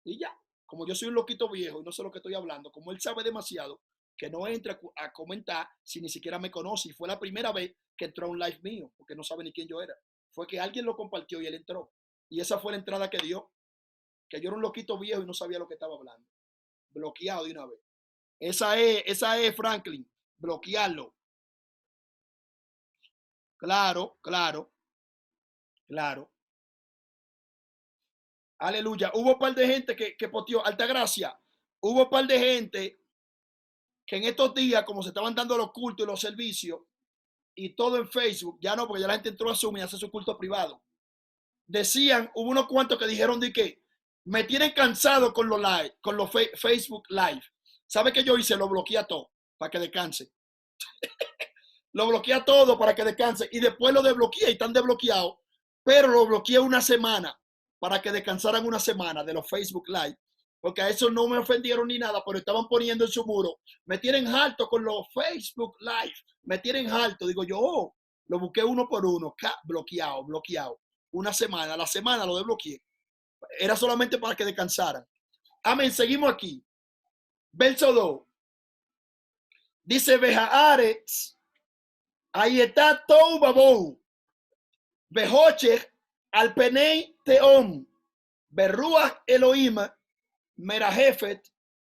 Y ya, como yo soy un loquito viejo y no sé lo que estoy hablando, como él sabe demasiado, que no entra a comentar si ni siquiera me conoce. Y fue la primera vez que entró a un live mío, porque no sabe ni quién yo era. Fue que alguien lo compartió y él entró. Y esa fue la entrada que dio, que yo era un loquito viejo y no sabía lo que estaba hablando. Bloqueado de una vez. Esa es Franklin, bloquearlo. Claro, claro, claro. Aleluya. Hubo un par de gente que posteó, Altagracia. Hubo un par de gente que en estos días, como se estaban dando los cultos y los servicios, y todo en Facebook, ya no, porque ya la gente entró a Zoom y hace su culto privado. Decían, hubo unos cuantos que dijeron de que me tienen cansado con los live, con los Facebook Live. ¿Sabe qué yo hice? Lo bloqueé todo para que descanse. Lo bloqueé todo para que descanse y después lo desbloqueé y están desbloqueados, pero lo bloqueé una semana para que descansaran una semana de los Facebook Live, porque a eso no me ofendieron ni nada, pero estaban poniendo en su muro, me tienen harto con los Facebook Live, me tienen harto. Digo yo, oh, lo busqué uno por uno, bloqueado, bloqueado. Una semana, a la semana lo desbloqueé. Era solamente para que descansaran. Amén, seguimos aquí. Verso 2. Dice, Bejares, ahí está Tou Babou, Bejoche, Alpenei Teom, Berruach Elohim, Merajefet,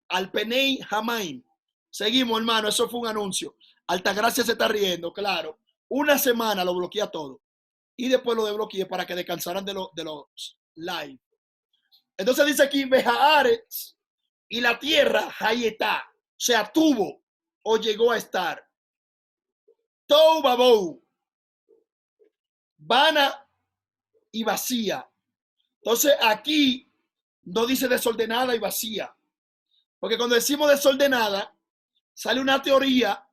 al Penei Hamaim. Seguimos, hermano, eso fue un anuncio. Altagracia se está riendo, claro. Una semana lo bloquea todo. Y después lo desbloqueé para que descansaran de los live. Entonces dice aquí, Bejares y la tierra, Hayetá, o sea, tuvo o llegó a estar. Tou Babou, vana y vacía. Entonces aquí no dice desordenada y vacía. Porque cuando decimos desordenada, sale una teoría.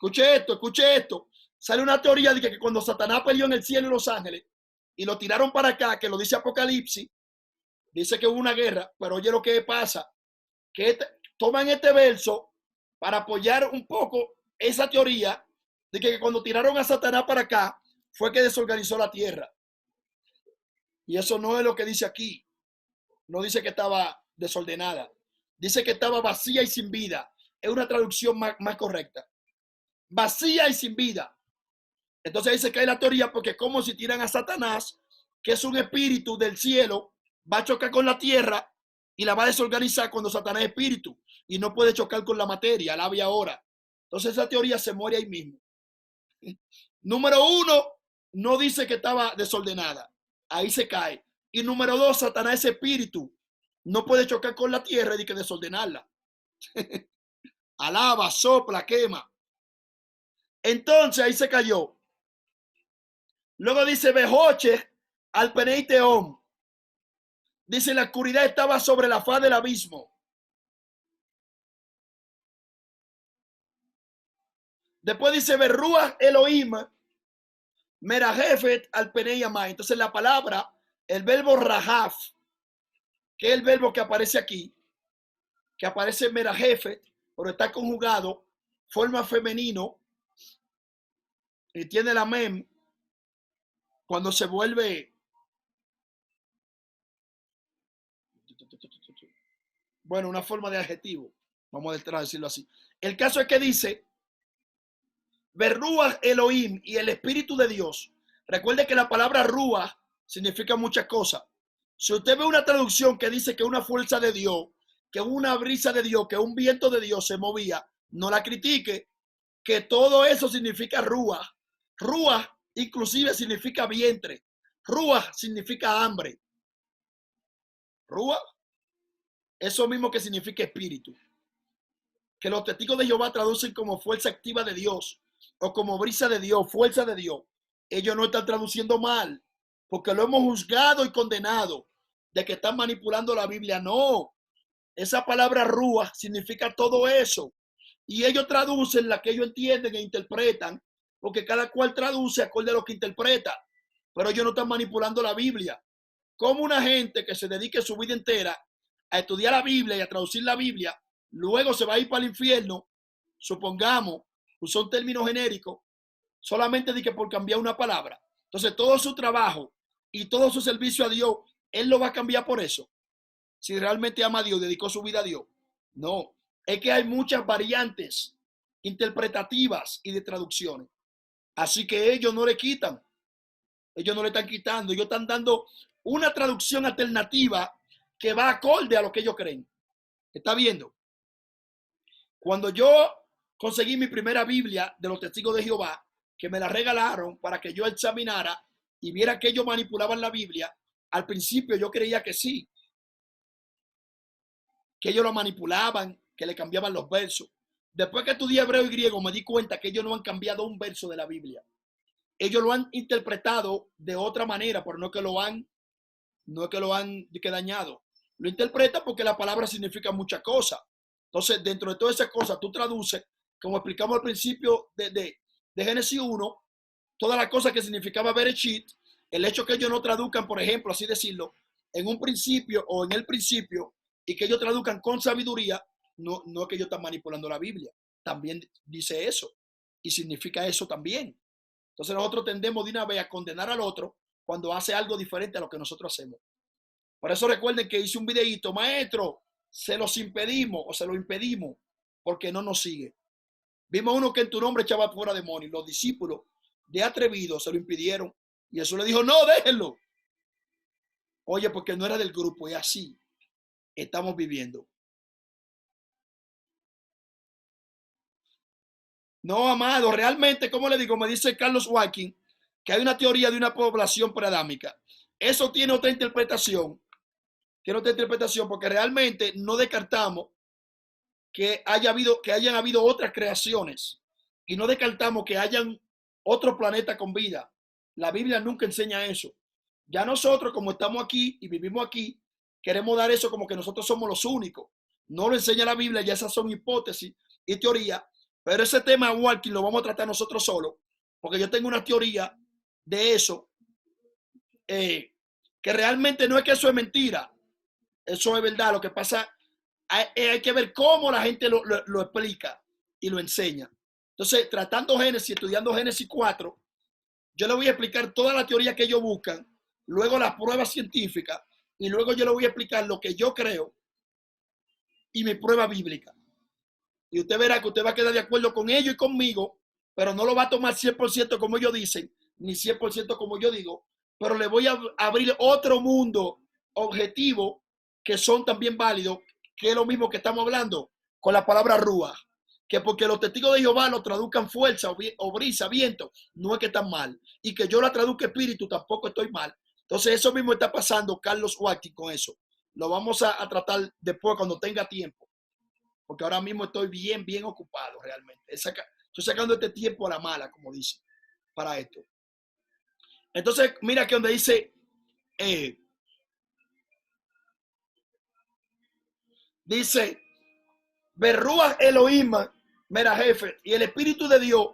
Escuche esto. Sale una teoría de que cuando Satanás peleó en el cielo y los ángeles y lo tiraron para acá, que lo dice Apocalipsis, dice que hubo una guerra, pero oye lo que pasa, que toman este verso para apoyar un poco esa teoría de que cuando tiraron a Satanás para acá fue que desorganizó la tierra. Y eso no es lo que dice aquí. No dice que estaba desordenada. Dice que estaba vacía y sin vida. Es una traducción más correcta. Vacía y sin vida. Entonces ahí se cae la teoría porque es como si tiran a Satanás, que es un espíritu del cielo, va a chocar con la tierra y la va a desorganizar cuando Satanás es espíritu y no puede chocar con la materia, la había ahora. Entonces esa teoría se muere ahí mismo. Número uno, no dice que estaba desordenada. Ahí se cae. Y número dos, Satanás es espíritu. No puede chocar con la tierra y que desordenarla. Alaba, sopla, quema. Entonces ahí se cayó. Luego dice Bejoche al Peneiteón. Dice la oscuridad estaba sobre la faz del abismo. Después dice Berrúa Elohim Merajefet al Peneyamai. Entonces la palabra, el verbo Rahaf, que es el verbo que aparece aquí, que aparece en Merajefet, pero está conjugado, forma femenino, y tiene la mem, cuando se vuelve, bueno, una forma de adjetivo, vamos a decirlo así. El caso es que dice, Berruach Elohim y el Espíritu de Dios. Recuerde que la palabra Ruach significa muchas cosas. Si usted ve una traducción que dice que una fuerza de Dios, que una brisa de Dios, que un viento de Dios se movía, no la critique, que todo eso significa Ruach. Ruach inclusive significa vientre. Ruach significa hambre. Ruach, eso mismo que significa espíritu. Que los testigos de Jehová traducen como fuerza activa de Dios o como brisa de Dios, fuerza de Dios. Ellos no están traduciendo mal, porque lo hemos juzgado y condenado de que están manipulando la Biblia. No, esa palabra rúa significa todo eso. Y ellos traducen la que ellos entienden e interpretan, porque cada cual traduce acorde a lo que interpreta. Pero ellos no están manipulando la Biblia. Como una gente que se dedique su vida entera a estudiar la Biblia y a traducir la Biblia, luego se va a ir para el infierno, supongamos, usó un término genérico, solamente de que por cambiar una palabra. Entonces todo su trabajo y todo su servicio a Dios, él lo va a cambiar por eso. Si realmente ama a Dios, dedicó su vida a Dios. No, es que hay muchas variantes interpretativas y de traducciones. Así que ellos no le quitan, ellos no le están quitando, ellos están dando una traducción alternativa que va acorde a lo que ellos creen. ¿Está viendo? Cuando yo conseguí mi primera Biblia de los Testigos de Jehová, que me la regalaron para que yo examinara y viera que ellos manipulaban la Biblia, al principio yo creía que sí, que ellos lo manipulaban, que le cambiaban los versos. Después que estudié hebreo y griego, me di cuenta que ellos no han cambiado un verso de la Biblia. Ellos lo han interpretado de otra manera, pero no es que lo han dañado. Lo interpreta porque la palabra significa muchas cosas. Entonces, dentro de todas esas cosas, tú traduces, como explicamos al principio de Génesis 1, todas las cosas que significaba Bereshit, el hecho que ellos no traduzcan, por ejemplo, así decirlo, en un principio o en el principio, y que ellos traduzcan con sabiduría, no es que ellos están manipulando la Biblia. También dice eso, y significa eso también. Entonces nosotros tendemos de una vez a condenar al otro cuando hace algo diferente a lo que nosotros hacemos. Por eso recuerden que hice un videíto, maestro, se los impedimos o se lo impedimos porque no nos sigue. Vimos uno que en tu nombre echaba fuera demonios. Los discípulos de atrevidos se lo impidieron y Jesús le dijo, no, déjenlo. Oye, porque no era del grupo y así estamos viviendo. No, amado, realmente, como le digo, me dice Carlos Walking que hay una teoría de una población preadámica. Eso tiene otra interpretación porque realmente no descartamos que hayan habido otras creaciones y no descartamos que hayan otro planeta con vida. La Biblia nunca enseña eso. Ya nosotros, como estamos aquí y vivimos aquí, queremos dar eso como que nosotros somos los únicos. No lo enseña la Biblia, ya esas son hipótesis y teorías, pero ese tema walking lo vamos a tratar nosotros solos, porque yo tengo una teoría de eso, que realmente no es que eso es mentira, eso es verdad. Lo que pasa, hay que ver cómo la gente lo explica y lo enseña. Entonces, tratando Génesis, estudiando Génesis 4, yo le voy a explicar toda la teoría que ellos buscan, luego las pruebas científicas, y luego yo le voy a explicar lo que yo creo y mi prueba bíblica. Y usted verá que usted va a quedar de acuerdo con ellos y conmigo, pero no lo va a tomar 100% como ellos dicen, ni 100% como yo digo, pero le voy a abrir otro mundo objetivo que son también válidos, que es lo mismo que estamos hablando con la palabra rúa, que porque los testigos de Jehová lo traduzcan fuerza o brisa, viento, no es que están mal, y que yo la traduzca espíritu, tampoco estoy mal. Entonces eso mismo está pasando Carlos Wacky con eso. Lo vamos a tratar después cuando tenga tiempo, porque ahora mismo estoy bien ocupado realmente. Estoy sacando este tiempo a la mala, como dice, para esto. Entonces, mira que donde dice, dice, Berrúa Elohim, mira jefe, y el Espíritu de Dios.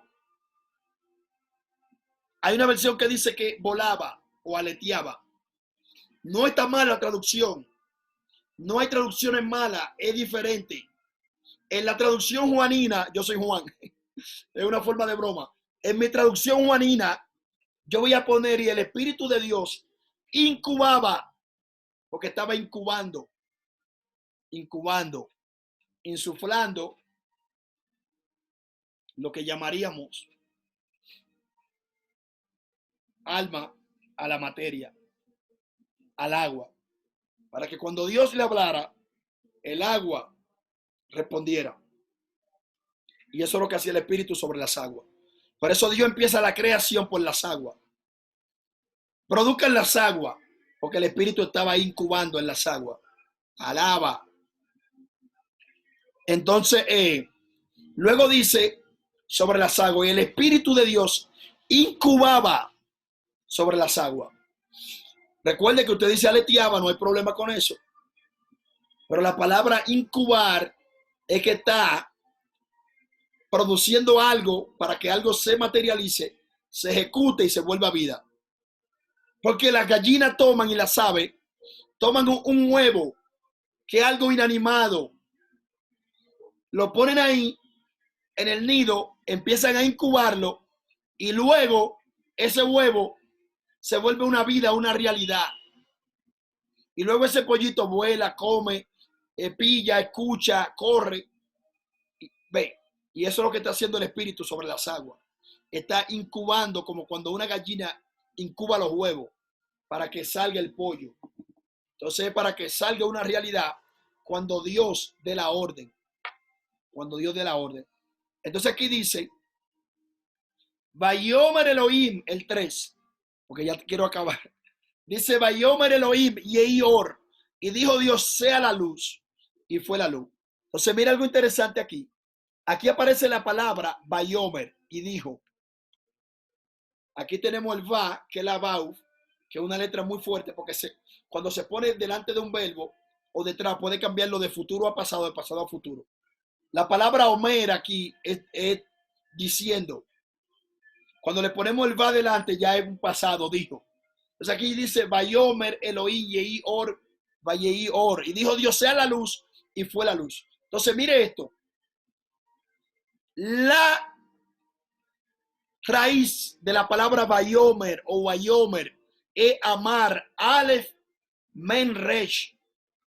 Hay una versión que dice que volaba o aleteaba. No está mala la traducción. No hay traducciones malas, es diferente. En la traducción juanina, yo soy Juan, es una forma de broma. En mi traducción juanina, yo voy a poner y el Espíritu de Dios incubaba, porque estaba incubando, insuflando lo que llamaríamos alma a la materia, al agua, para que cuando Dios le hablara, el agua respondiera. Y eso es lo que hacía el Espíritu sobre las aguas. Por eso Dios empieza la creación por las aguas. Produzcan las aguas, porque el Espíritu estaba incubando en las aguas. Alaba. Entonces, luego dice sobre las aguas, y el Espíritu de Dios incubaba sobre las aguas. Recuerde que usted dice aleteaba, no hay problema con eso. Pero la palabra incubar es que está produciendo algo para que algo se materialice, se ejecute y se vuelva vida. Porque las gallinas toman y las aves toman un huevo que es algo inanimado, lo ponen ahí en el nido, empiezan a incubarlo y luego ese huevo se vuelve una vida, una realidad. Y luego ese pollito vuela, come, pilla, escucha, corre, ve. Y eso es lo que está haciendo el Espíritu sobre las aguas. Está incubando como cuando una gallina incuba los huevos para que salga el pollo. Entonces, para que salga una realidad cuando Dios dé la orden. Cuando Dios dé la orden. Entonces aquí dice, Vayomer Elohim, el 3, porque ya quiero acabar. Dice, Vayomer Elohim, Yehior, y dijo Dios, sea la luz, y fue la luz. Entonces, mira algo interesante aquí. Aquí aparece la palabra Vayomer, y dijo. Aquí tenemos el va, que es la Vav, que es una letra muy fuerte, porque cuando se pone delante de un verbo o detrás, puede cambiarlo de futuro a pasado, de pasado a futuro. La palabra Omer aquí es diciendo. Cuando le ponemos el va delante, ya es un pasado, dijo. Entonces aquí dice, Vayomer Elohim Yehi Or, Vayehi Or. Y dijo Dios, sea la luz, y fue la luz. Entonces mire esto. La raíz de la palabra Vayomer o Vayomer es amar, Aleph, Men, Resh,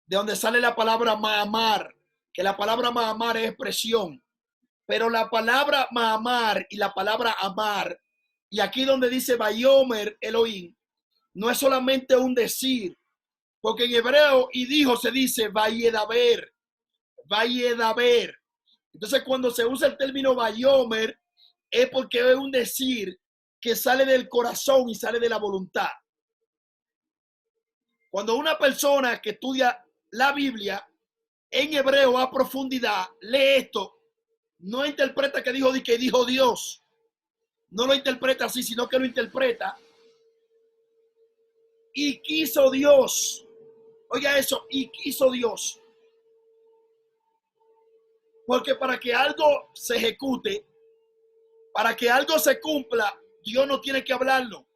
de donde sale la palabra Mahamar, que la palabra Mahamar es expresión, pero la palabra Mahamar y la palabra amar, y aquí donde dice Vayomer Elohim, no es solamente un decir, porque en hebreo y dijo se dice Vayedaber. Entonces cuando se usa el término Vayomer, es porque es un decir que sale del corazón y sale de la voluntad. Cuando una persona que estudia la Biblia en hebreo a profundidad lee esto, no interpreta que dijo Dios. No lo interpreta así, sino que lo interpreta y quiso Dios. Oiga eso, y quiso Dios. Porque para que algo se ejecute, para que algo se cumpla, Dios no tiene que hablarlo.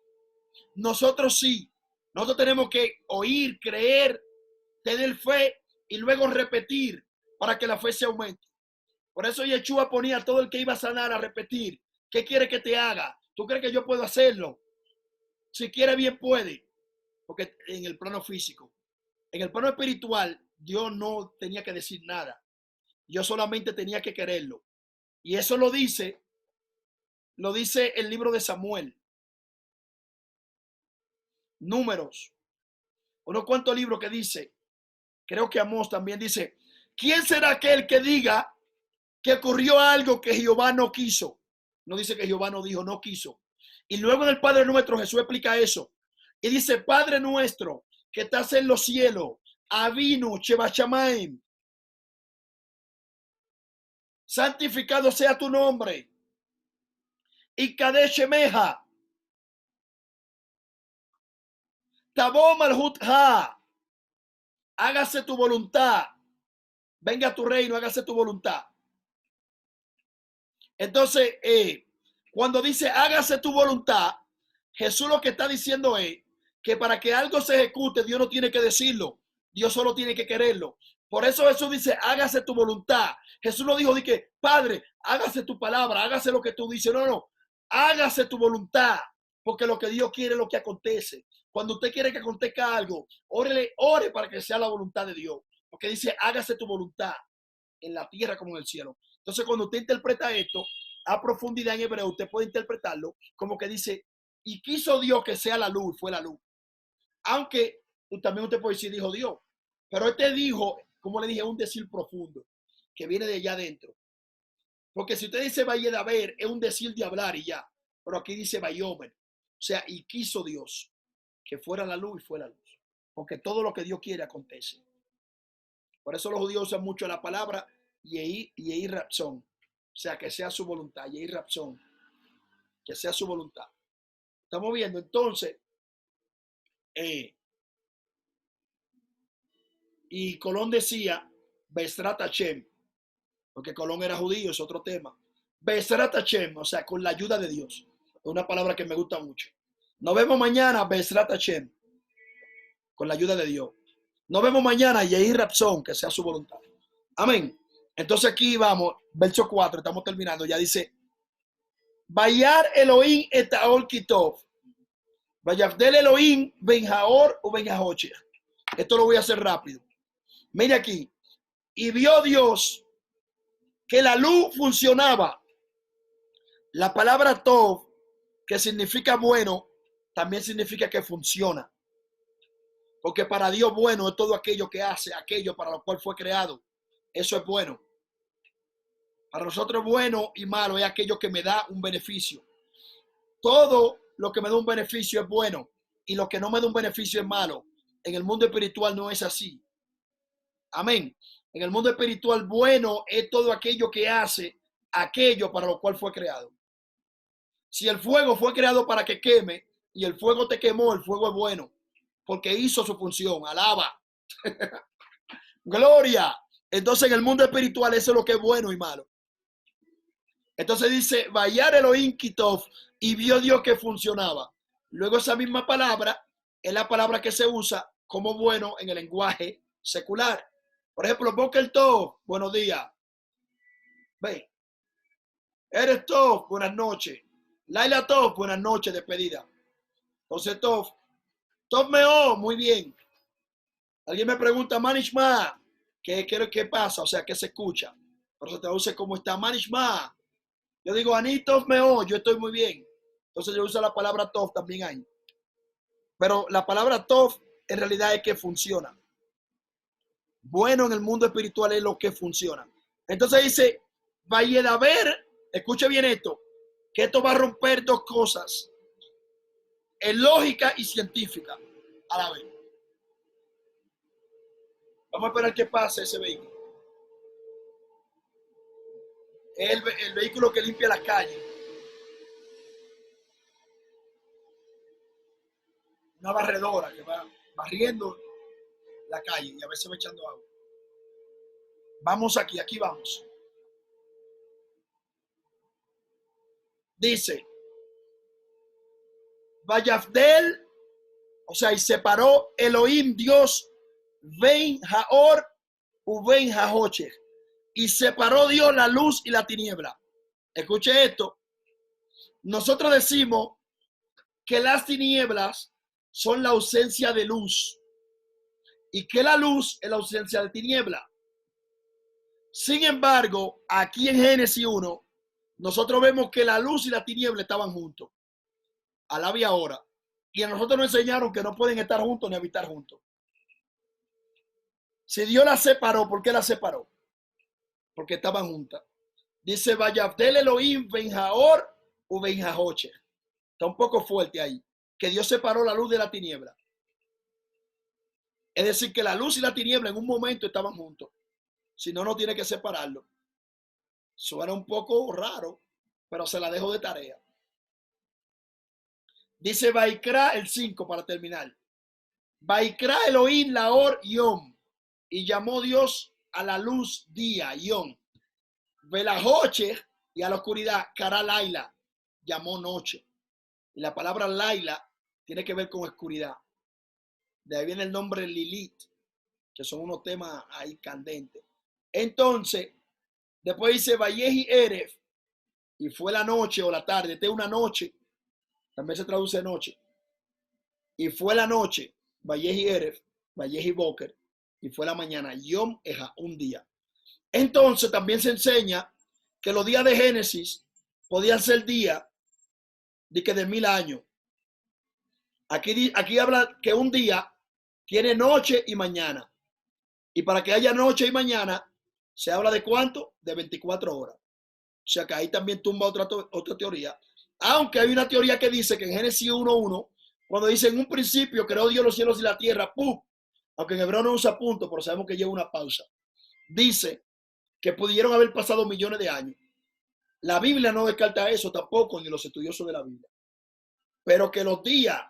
Nosotros sí. Nosotros tenemos que oír, creer, tener fe y luego repetir para que la fe se aumente. Por eso Yeshua ponía a todo el que iba a sanar a repetir. ¿Qué quiere que te haga? ¿Tú crees que yo puedo hacerlo? Si quiere, bien puede. Porque en el plano físico. En el plano espiritual, Dios no tenía que decir nada. Yo solamente tenía que quererlo. Y eso lo dice el libro de Samuel. Números. Unos cuantos libros que dice, creo que Amós también dice, ¿quién será aquel que diga que ocurrió algo que Jehová no quiso? No dice que Jehová no dijo, no quiso. Y luego en el Padre Nuestro Jesús explica eso. Y dice, Padre nuestro que estás en los cielos, Avinu Shebashamaim, santificado sea tu nombre. Y Kadesh Shemeja, Tabo Malhut Ha, hágase tu voluntad. Venga a tu reino, hágase tu voluntad. Entonces, cuando dice hágase tu voluntad, Jesús lo que está diciendo es que para que algo se ejecute, Dios no tiene que decirlo, Dios solo tiene que quererlo. Por eso Jesús dice, hágase tu voluntad. Jesús no dijo, de que, Padre, hágase tu palabra, hágase lo que tú dices. No, no, hágase tu voluntad, porque lo que Dios quiere es lo que acontece. Cuando usted quiere que acontezca algo, ore para que sea la voluntad de Dios. Porque dice, hágase tu voluntad en la tierra como en el cielo. Entonces, cuando usted interpreta esto a profundidad en hebreo, usted puede interpretarlo como que dice, y quiso Dios que sea la luz, fue la luz. Aunque también usted puede decir, dijo Dios. Pero este dijo, como le dije, un decir profundo, que viene de allá adentro. Porque si usted dice Valle de haber, es un decir de hablar y ya. Pero aquí dice Vayomer. O sea, y quiso Dios que fuera la luz y fue la luz. Porque todo lo que Dios quiere acontece. Por eso los judíos usan mucho la palabra Yehi Rapson. O sea, que sea su voluntad. Yehi Rapson. Que sea su voluntad. Estamos viendo entonces. Y Colón decía Besrat Hashem. Porque Colón era judío, es otro tema. Besrat Hashem, o sea, con la ayuda de Dios. Es una palabra que me gusta mucho. Nos vemos mañana, Besrat Hashem, con la ayuda de Dios. Nos vemos mañana, Yehi Rapson, que sea su voluntad. Amén. Entonces aquí vamos, verso 4, estamos terminando. Ya dice, Bayar Elohim etaol kitov. Vayavdel Elohim benjaor o benjahoche. Esto lo voy a hacer rápido. Mire aquí. Y vio Dios que la luz funcionaba. La palabra tov, que significa bueno, también significa que funciona. Porque para Dios bueno es todo aquello que hace, aquello para lo cual fue creado. Eso es bueno. Para nosotros bueno y malo es aquello que me da un beneficio. Todo lo que me da un beneficio es bueno y lo que no me da un beneficio es malo. En el mundo espiritual no es así. Amén. En el mundo espiritual bueno es todo aquello que hace aquello para lo cual fue creado. Si el fuego fue creado para que queme y el fuego te quemó, el fuego es bueno porque hizo su función. Alaba. Gloria. Entonces en el mundo espiritual eso es lo que es bueno y malo. Entonces dice, Vayar Elohim Kitov, y vio Dios que funcionaba. Luego esa misma palabra es la palabra que se usa como bueno en el lenguaje secular. Por ejemplo, Boker Tov, buenos días. Ve. Eres Tov, buenas noches. Laila Tov, buenas noches, despedida. Entonces Tov Meo, muy bien. Alguien me pregunta, Manishma, ¿qué pasa? O sea, ¿qué se escucha? Por eso te traduce cómo está Manishma. Yo digo, Ani Tov Meo, yo estoy muy bien. Entonces yo uso la palabra Tov también ahí. Pero la palabra Tov en realidad es que funciona. Bueno en el mundo espiritual es lo que funciona. Entonces dice, Vayedaber, escuche bien esto, que esto va a romper dos cosas, en lógica y científica a la vez. Vamos a esperar que pase ese vehículo. Es el vehículo que limpia las calles. Una barredora que va barriendo la calle y a veces va echando agua. Vamos aquí vamos. Dice, Vayafdel, o sea, y separó Elohim, Dios, Ben Jaor, Uben Jahoche, y separó Dios la luz y la tiniebla. Escuche esto. Nosotros decimos que las tinieblas son la ausencia de luz y que la luz es la ausencia de tiniebla. Sin embargo, aquí en Génesis 1, nosotros vemos que la luz y la tiniebla estaban juntos. Alaba ahora. Y a nosotros nos enseñaron que no pueden estar juntos ni habitar juntos. Si Dios las separó, ¿por qué las separó? Porque estaban juntas. Dice, Vayabdel Elohim Ben Jaor u Ben Jahoche. Está un poco fuerte ahí. Que Dios separó la luz de la tiniebla. Es decir, que la luz y la tiniebla en un momento estaban juntos. Si no, no tiene que separarlo. Suena un poco raro, pero se la dejo de tarea. Dice Vaikra el 5 para terminar. Vaikra Elohim Laor Yom. Y llamó Dios a la luz día, Yom. Velajoche y a la oscuridad, Kara Laila. Llamó noche. Y la palabra Laila tiene que ver con oscuridad. De ahí viene el nombre Lilith, que son unos temas ahí candentes. Entonces, después dice Valleji Eref, y fue la noche o la tarde, esta es una noche, también se traduce noche. Y fue la noche, Valleji Eref, Valleji Boker, y fue la mañana, Yom Eja, un día. Entonces también se enseña que los días de Génesis podían ser días de 1000 años. Aquí habla que un día tiene noche y mañana. Y para que haya noche y mañana, se habla de ¿cuánto? De 24 horas. O sea que ahí también tumba otra teoría. Aunque hay una teoría que dice que en Génesis 1:1, cuando dice en un principio creó Dios los cielos y la tierra, ¡pum! Aunque en hebreo no usa punto, pero sabemos que lleva una pausa. Dice que pudieron haber pasado millones de años. La Biblia no descarta eso tampoco, ni los estudiosos de la Biblia. Pero que los días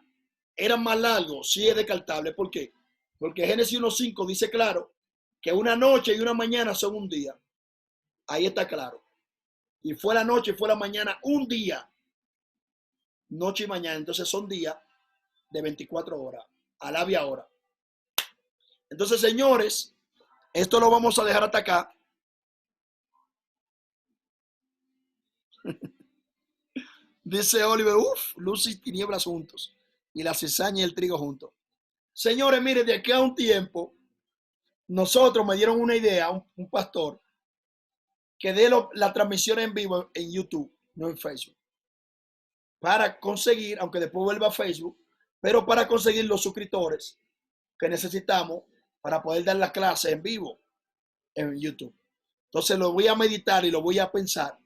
eran más largos, sí es descartable. ¿Por qué? Porque Génesis 1:5 dice claro que una noche y una mañana son un día. Ahí está claro. Y fue la noche y fue la mañana un día. Noche y mañana. Entonces son días de 24 horas. Alabe ahora. Entonces, señores, esto lo vamos a dejar hasta acá. Dice Oliver, luz y tinieblas juntos. Y la cizaña y el trigo juntos. Señores, miren, de aquí a un tiempo, nosotros me dieron una idea, un pastor, que dé la transmisión en vivo en YouTube, no en Facebook. Para conseguir, aunque después vuelva a Facebook, pero para conseguir los suscriptores que necesitamos para poder dar las clases en vivo en YouTube. Entonces lo voy a meditar y lo voy a pensar.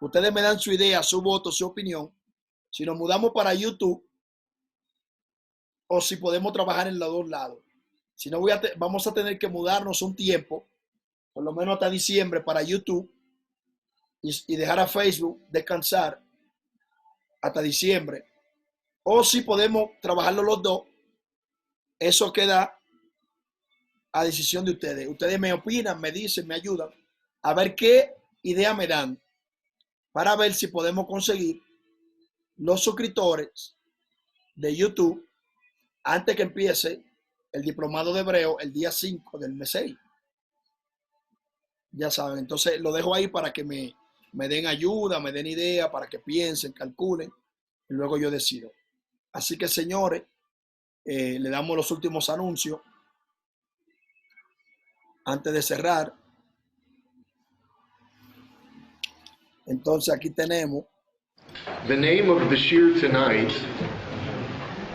Ustedes me dan su idea, su voto, su opinión. Si nos mudamos para YouTube o si podemos trabajar en los dos lados. Si no, vamos a tener que mudarnos un tiempo, por lo menos hasta diciembre, para YouTube y dejar a Facebook descansar hasta diciembre. O si podemos trabajarlo los dos, eso queda a decisión de ustedes. Ustedes me opinan, me dicen, me ayudan a ver qué idea me dan para ver si podemos conseguir los suscriptores de YouTube antes que empiece el diplomado de hebreo el día 5 del mes 6. Ya saben, entonces lo dejo ahí para que me den ayuda, me den idea, para que piensen, calculen y luego yo decido. Así que, señores, le damos los últimos anuncios antes de cerrar. Entonces aquí tenemos. The name of the shir tonight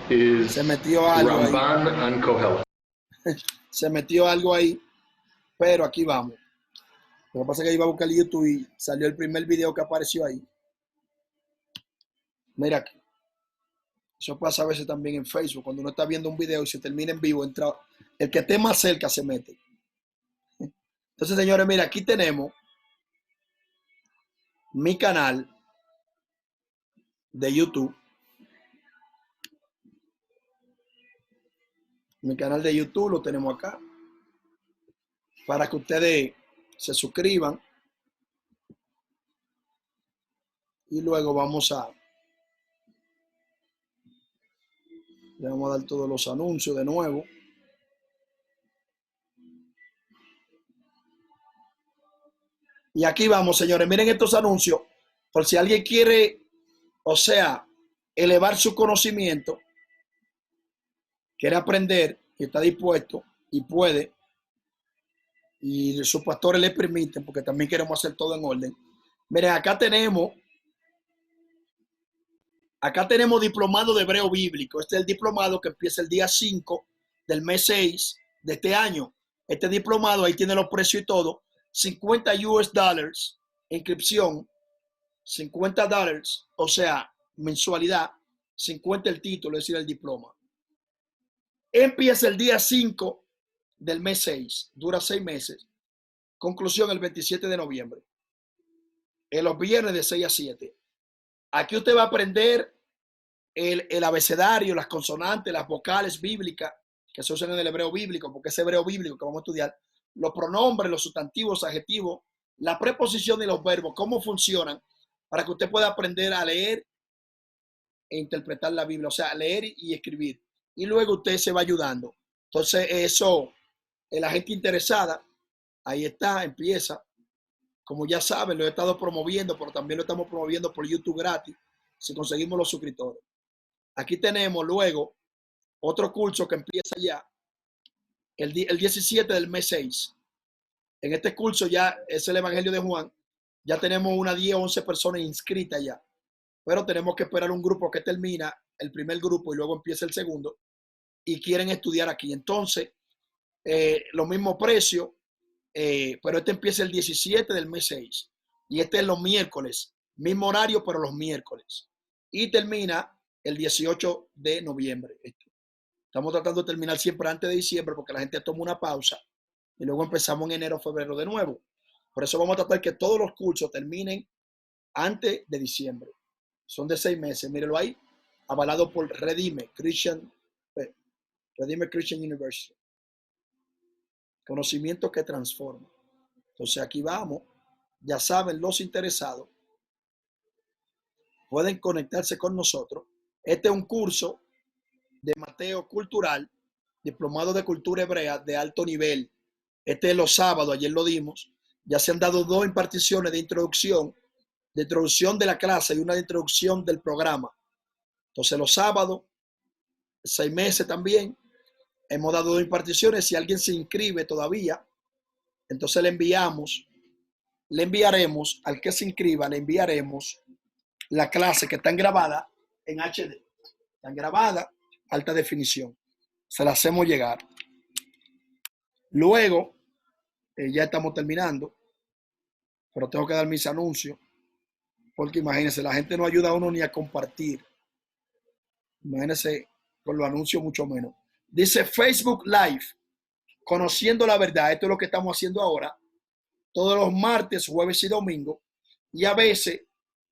is Se metió algo Ramban ahí. on Kohelet. Se metió algo ahí, pero aquí vamos. Lo que pasa es que iba a buscar YouTube y salió el primer video que apareció ahí. Mira aquí. Eso pasa a veces también en Facebook, cuando uno está viendo un video y se termina en vivo, entra, el que esté más cerca se mete. Entonces, señores, mira, aquí tenemos mi canal de YouTube. Mi canal de YouTube lo tenemos acá para que ustedes se suscriban y luego le vamos a dar todos los anuncios de nuevo. Y aquí vamos, señores, miren estos anuncios, por si alguien quiere, o sea, elevar su conocimiento, quiere aprender y está dispuesto y puede, y sus pastores le permiten, porque también queremos hacer todo en orden. Miren, acá tenemos diplomado de hebreo bíblico. Este es el diplomado que empieza el día 5 del mes 6 de este año. Este diplomado, ahí tiene los precios y todo, $50 inscripción, $50, o sea, mensualidad, 50 el título, es decir, el diploma. Empieza el día 5 del mes 6, dura 6 meses. Conclusión el 27 de noviembre. En los viernes de 6 a 7. Aquí usted va a aprender el abecedario, las consonantes, las vocales bíblicas que se usan en el hebreo bíblico, porque es hebreo bíblico que vamos a estudiar, los pronombres, los sustantivos, adjetivos, la preposición y los verbos, cómo funcionan, para que usted pueda aprender a leer e interpretar la Biblia, o sea, leer y escribir. Y luego usted se va ayudando. Entonces, eso, la gente interesada, ahí está, empieza. Como ya saben, lo he estado promoviendo, pero también lo estamos promoviendo por YouTube gratis, si conseguimos los suscriptores. Aquí tenemos luego otro curso que empieza ya el 17 del mes 6. En este curso ya es el Evangelio de Juan. Ya tenemos unas 10 o 11 personas inscritas ya. Pero tenemos que esperar un grupo que termina el primer grupo y luego empieza el segundo. Y quieren estudiar aquí. Entonces, los mismos precios, pero este empieza el 17 del mes 6. Y este es los miércoles. Mismo horario, pero los miércoles. Y termina el 18 de noviembre. Estamos tratando de terminar siempre antes de diciembre porque la gente toma una pausa y luego empezamos en enero, febrero de nuevo. Por eso vamos a tratar que todos los cursos terminen antes de diciembre. Son de 6 meses, mírenlo ahí, avalado por Redeemer Christian University. Conocimiento que transforma. Entonces aquí vamos, ya saben, los interesados pueden conectarse con nosotros. Este es un curso de Mateo Cultural, diplomado de cultura hebrea de alto nivel. Este es los sábados, ayer lo dimos. Ya se han dado 2 imparticiones de introducción de la clase y una de introducción del programa. Entonces los sábados, 6 meses también, hemos dado 2 imparticiones. Si alguien se inscribe todavía, entonces le enviaremos al que se inscriba, le enviaremos la clase que están grabadas en HD. Están grabadas, alta definición. Se la hacemos llegar. Luego, ya estamos terminando, pero tengo que dar mis anuncios, porque imagínense, la gente no ayuda a uno ni a compartir. Imagínense, con los anuncios mucho menos. Dice Facebook Live, conociendo la verdad. Esto es lo que estamos haciendo ahora, todos los martes, jueves y domingo, y a veces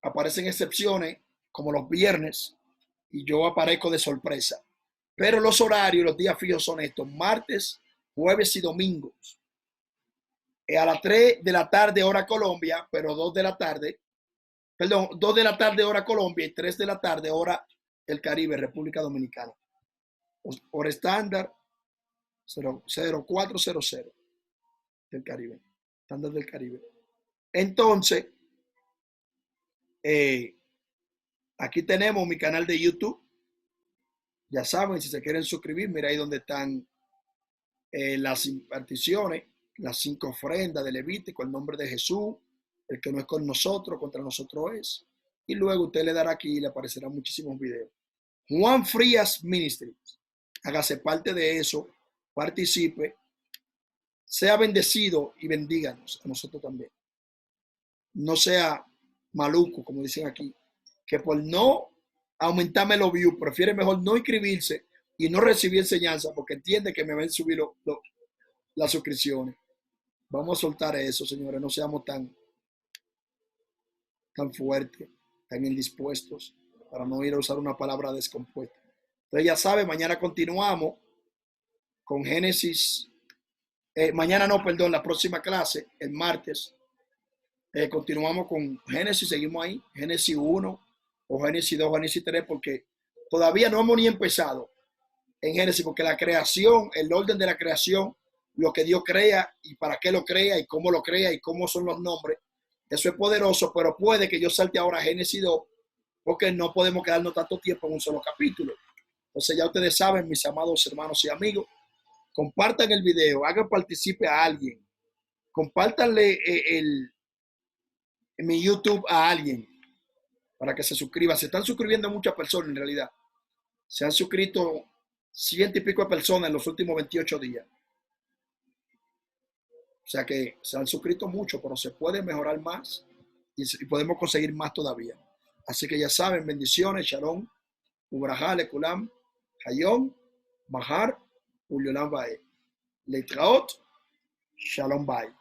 aparecen excepciones, como los viernes, y yo aparezco de sorpresa. Pero los horarios, los días fijos son estos: martes, jueves y domingos. A las 3 de la tarde hora Colombia, pero 2 de la tarde hora Colombia y 3 de la tarde hora el Caribe, República Dominicana. Hora estándar 0400 del Caribe, estándar del Caribe. Entonces, aquí tenemos mi canal de YouTube. Ya saben, si se quieren suscribir, mira ahí donde están las imparticiones, las 5 ofrendas de Levítico, el nombre de Jesús, el que no es con nosotros, contra nosotros es. Y luego usted le dará aquí y le aparecerán muchísimos videos. Juan Frías Ministries. Hágase parte de eso, participe, sea bendecido y bendíganos a nosotros también. No sea maluco, como dicen aquí, que por no aumentarme los views, prefiere mejor no inscribirse y no recibir enseñanza porque entiende que me ven subir las suscripciones. Vamos a soltar eso, señores, no seamos tan fuertes, tan indispuestos, para no ir a usar una palabra descompuesta. Entonces ya saben, mañana continuamos con Génesis, mañana no, perdón, la próxima clase, el martes, continuamos con Génesis, seguimos ahí, Génesis 1 o Génesis 2, Génesis 3, porque todavía no hemos ni empezado en Génesis, porque la creación, el orden de la creación, lo que Dios crea y para qué lo crea y cómo son los nombres, eso es poderoso, pero puede que yo salte ahora a Génesis 2, porque no podemos quedarnos tanto tiempo en un solo capítulo. Entonces ya ustedes saben, mis amados hermanos y amigos, compartan el video, hagan participe a alguien, compártanle mi YouTube a alguien para que se suscriba. Se están suscribiendo muchas personas en realidad. Se han suscrito 100 y pico de personas en los últimos 28 días. O sea que se han suscrito mucho, pero se puede mejorar más y podemos conseguir más todavía. Así que ya saben, bendiciones, Shalom, Ubrajá, Lekulam, Hayom, Mahar, Uliolam Bae. Letraot, Shalom, bye.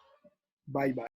Bye, bye.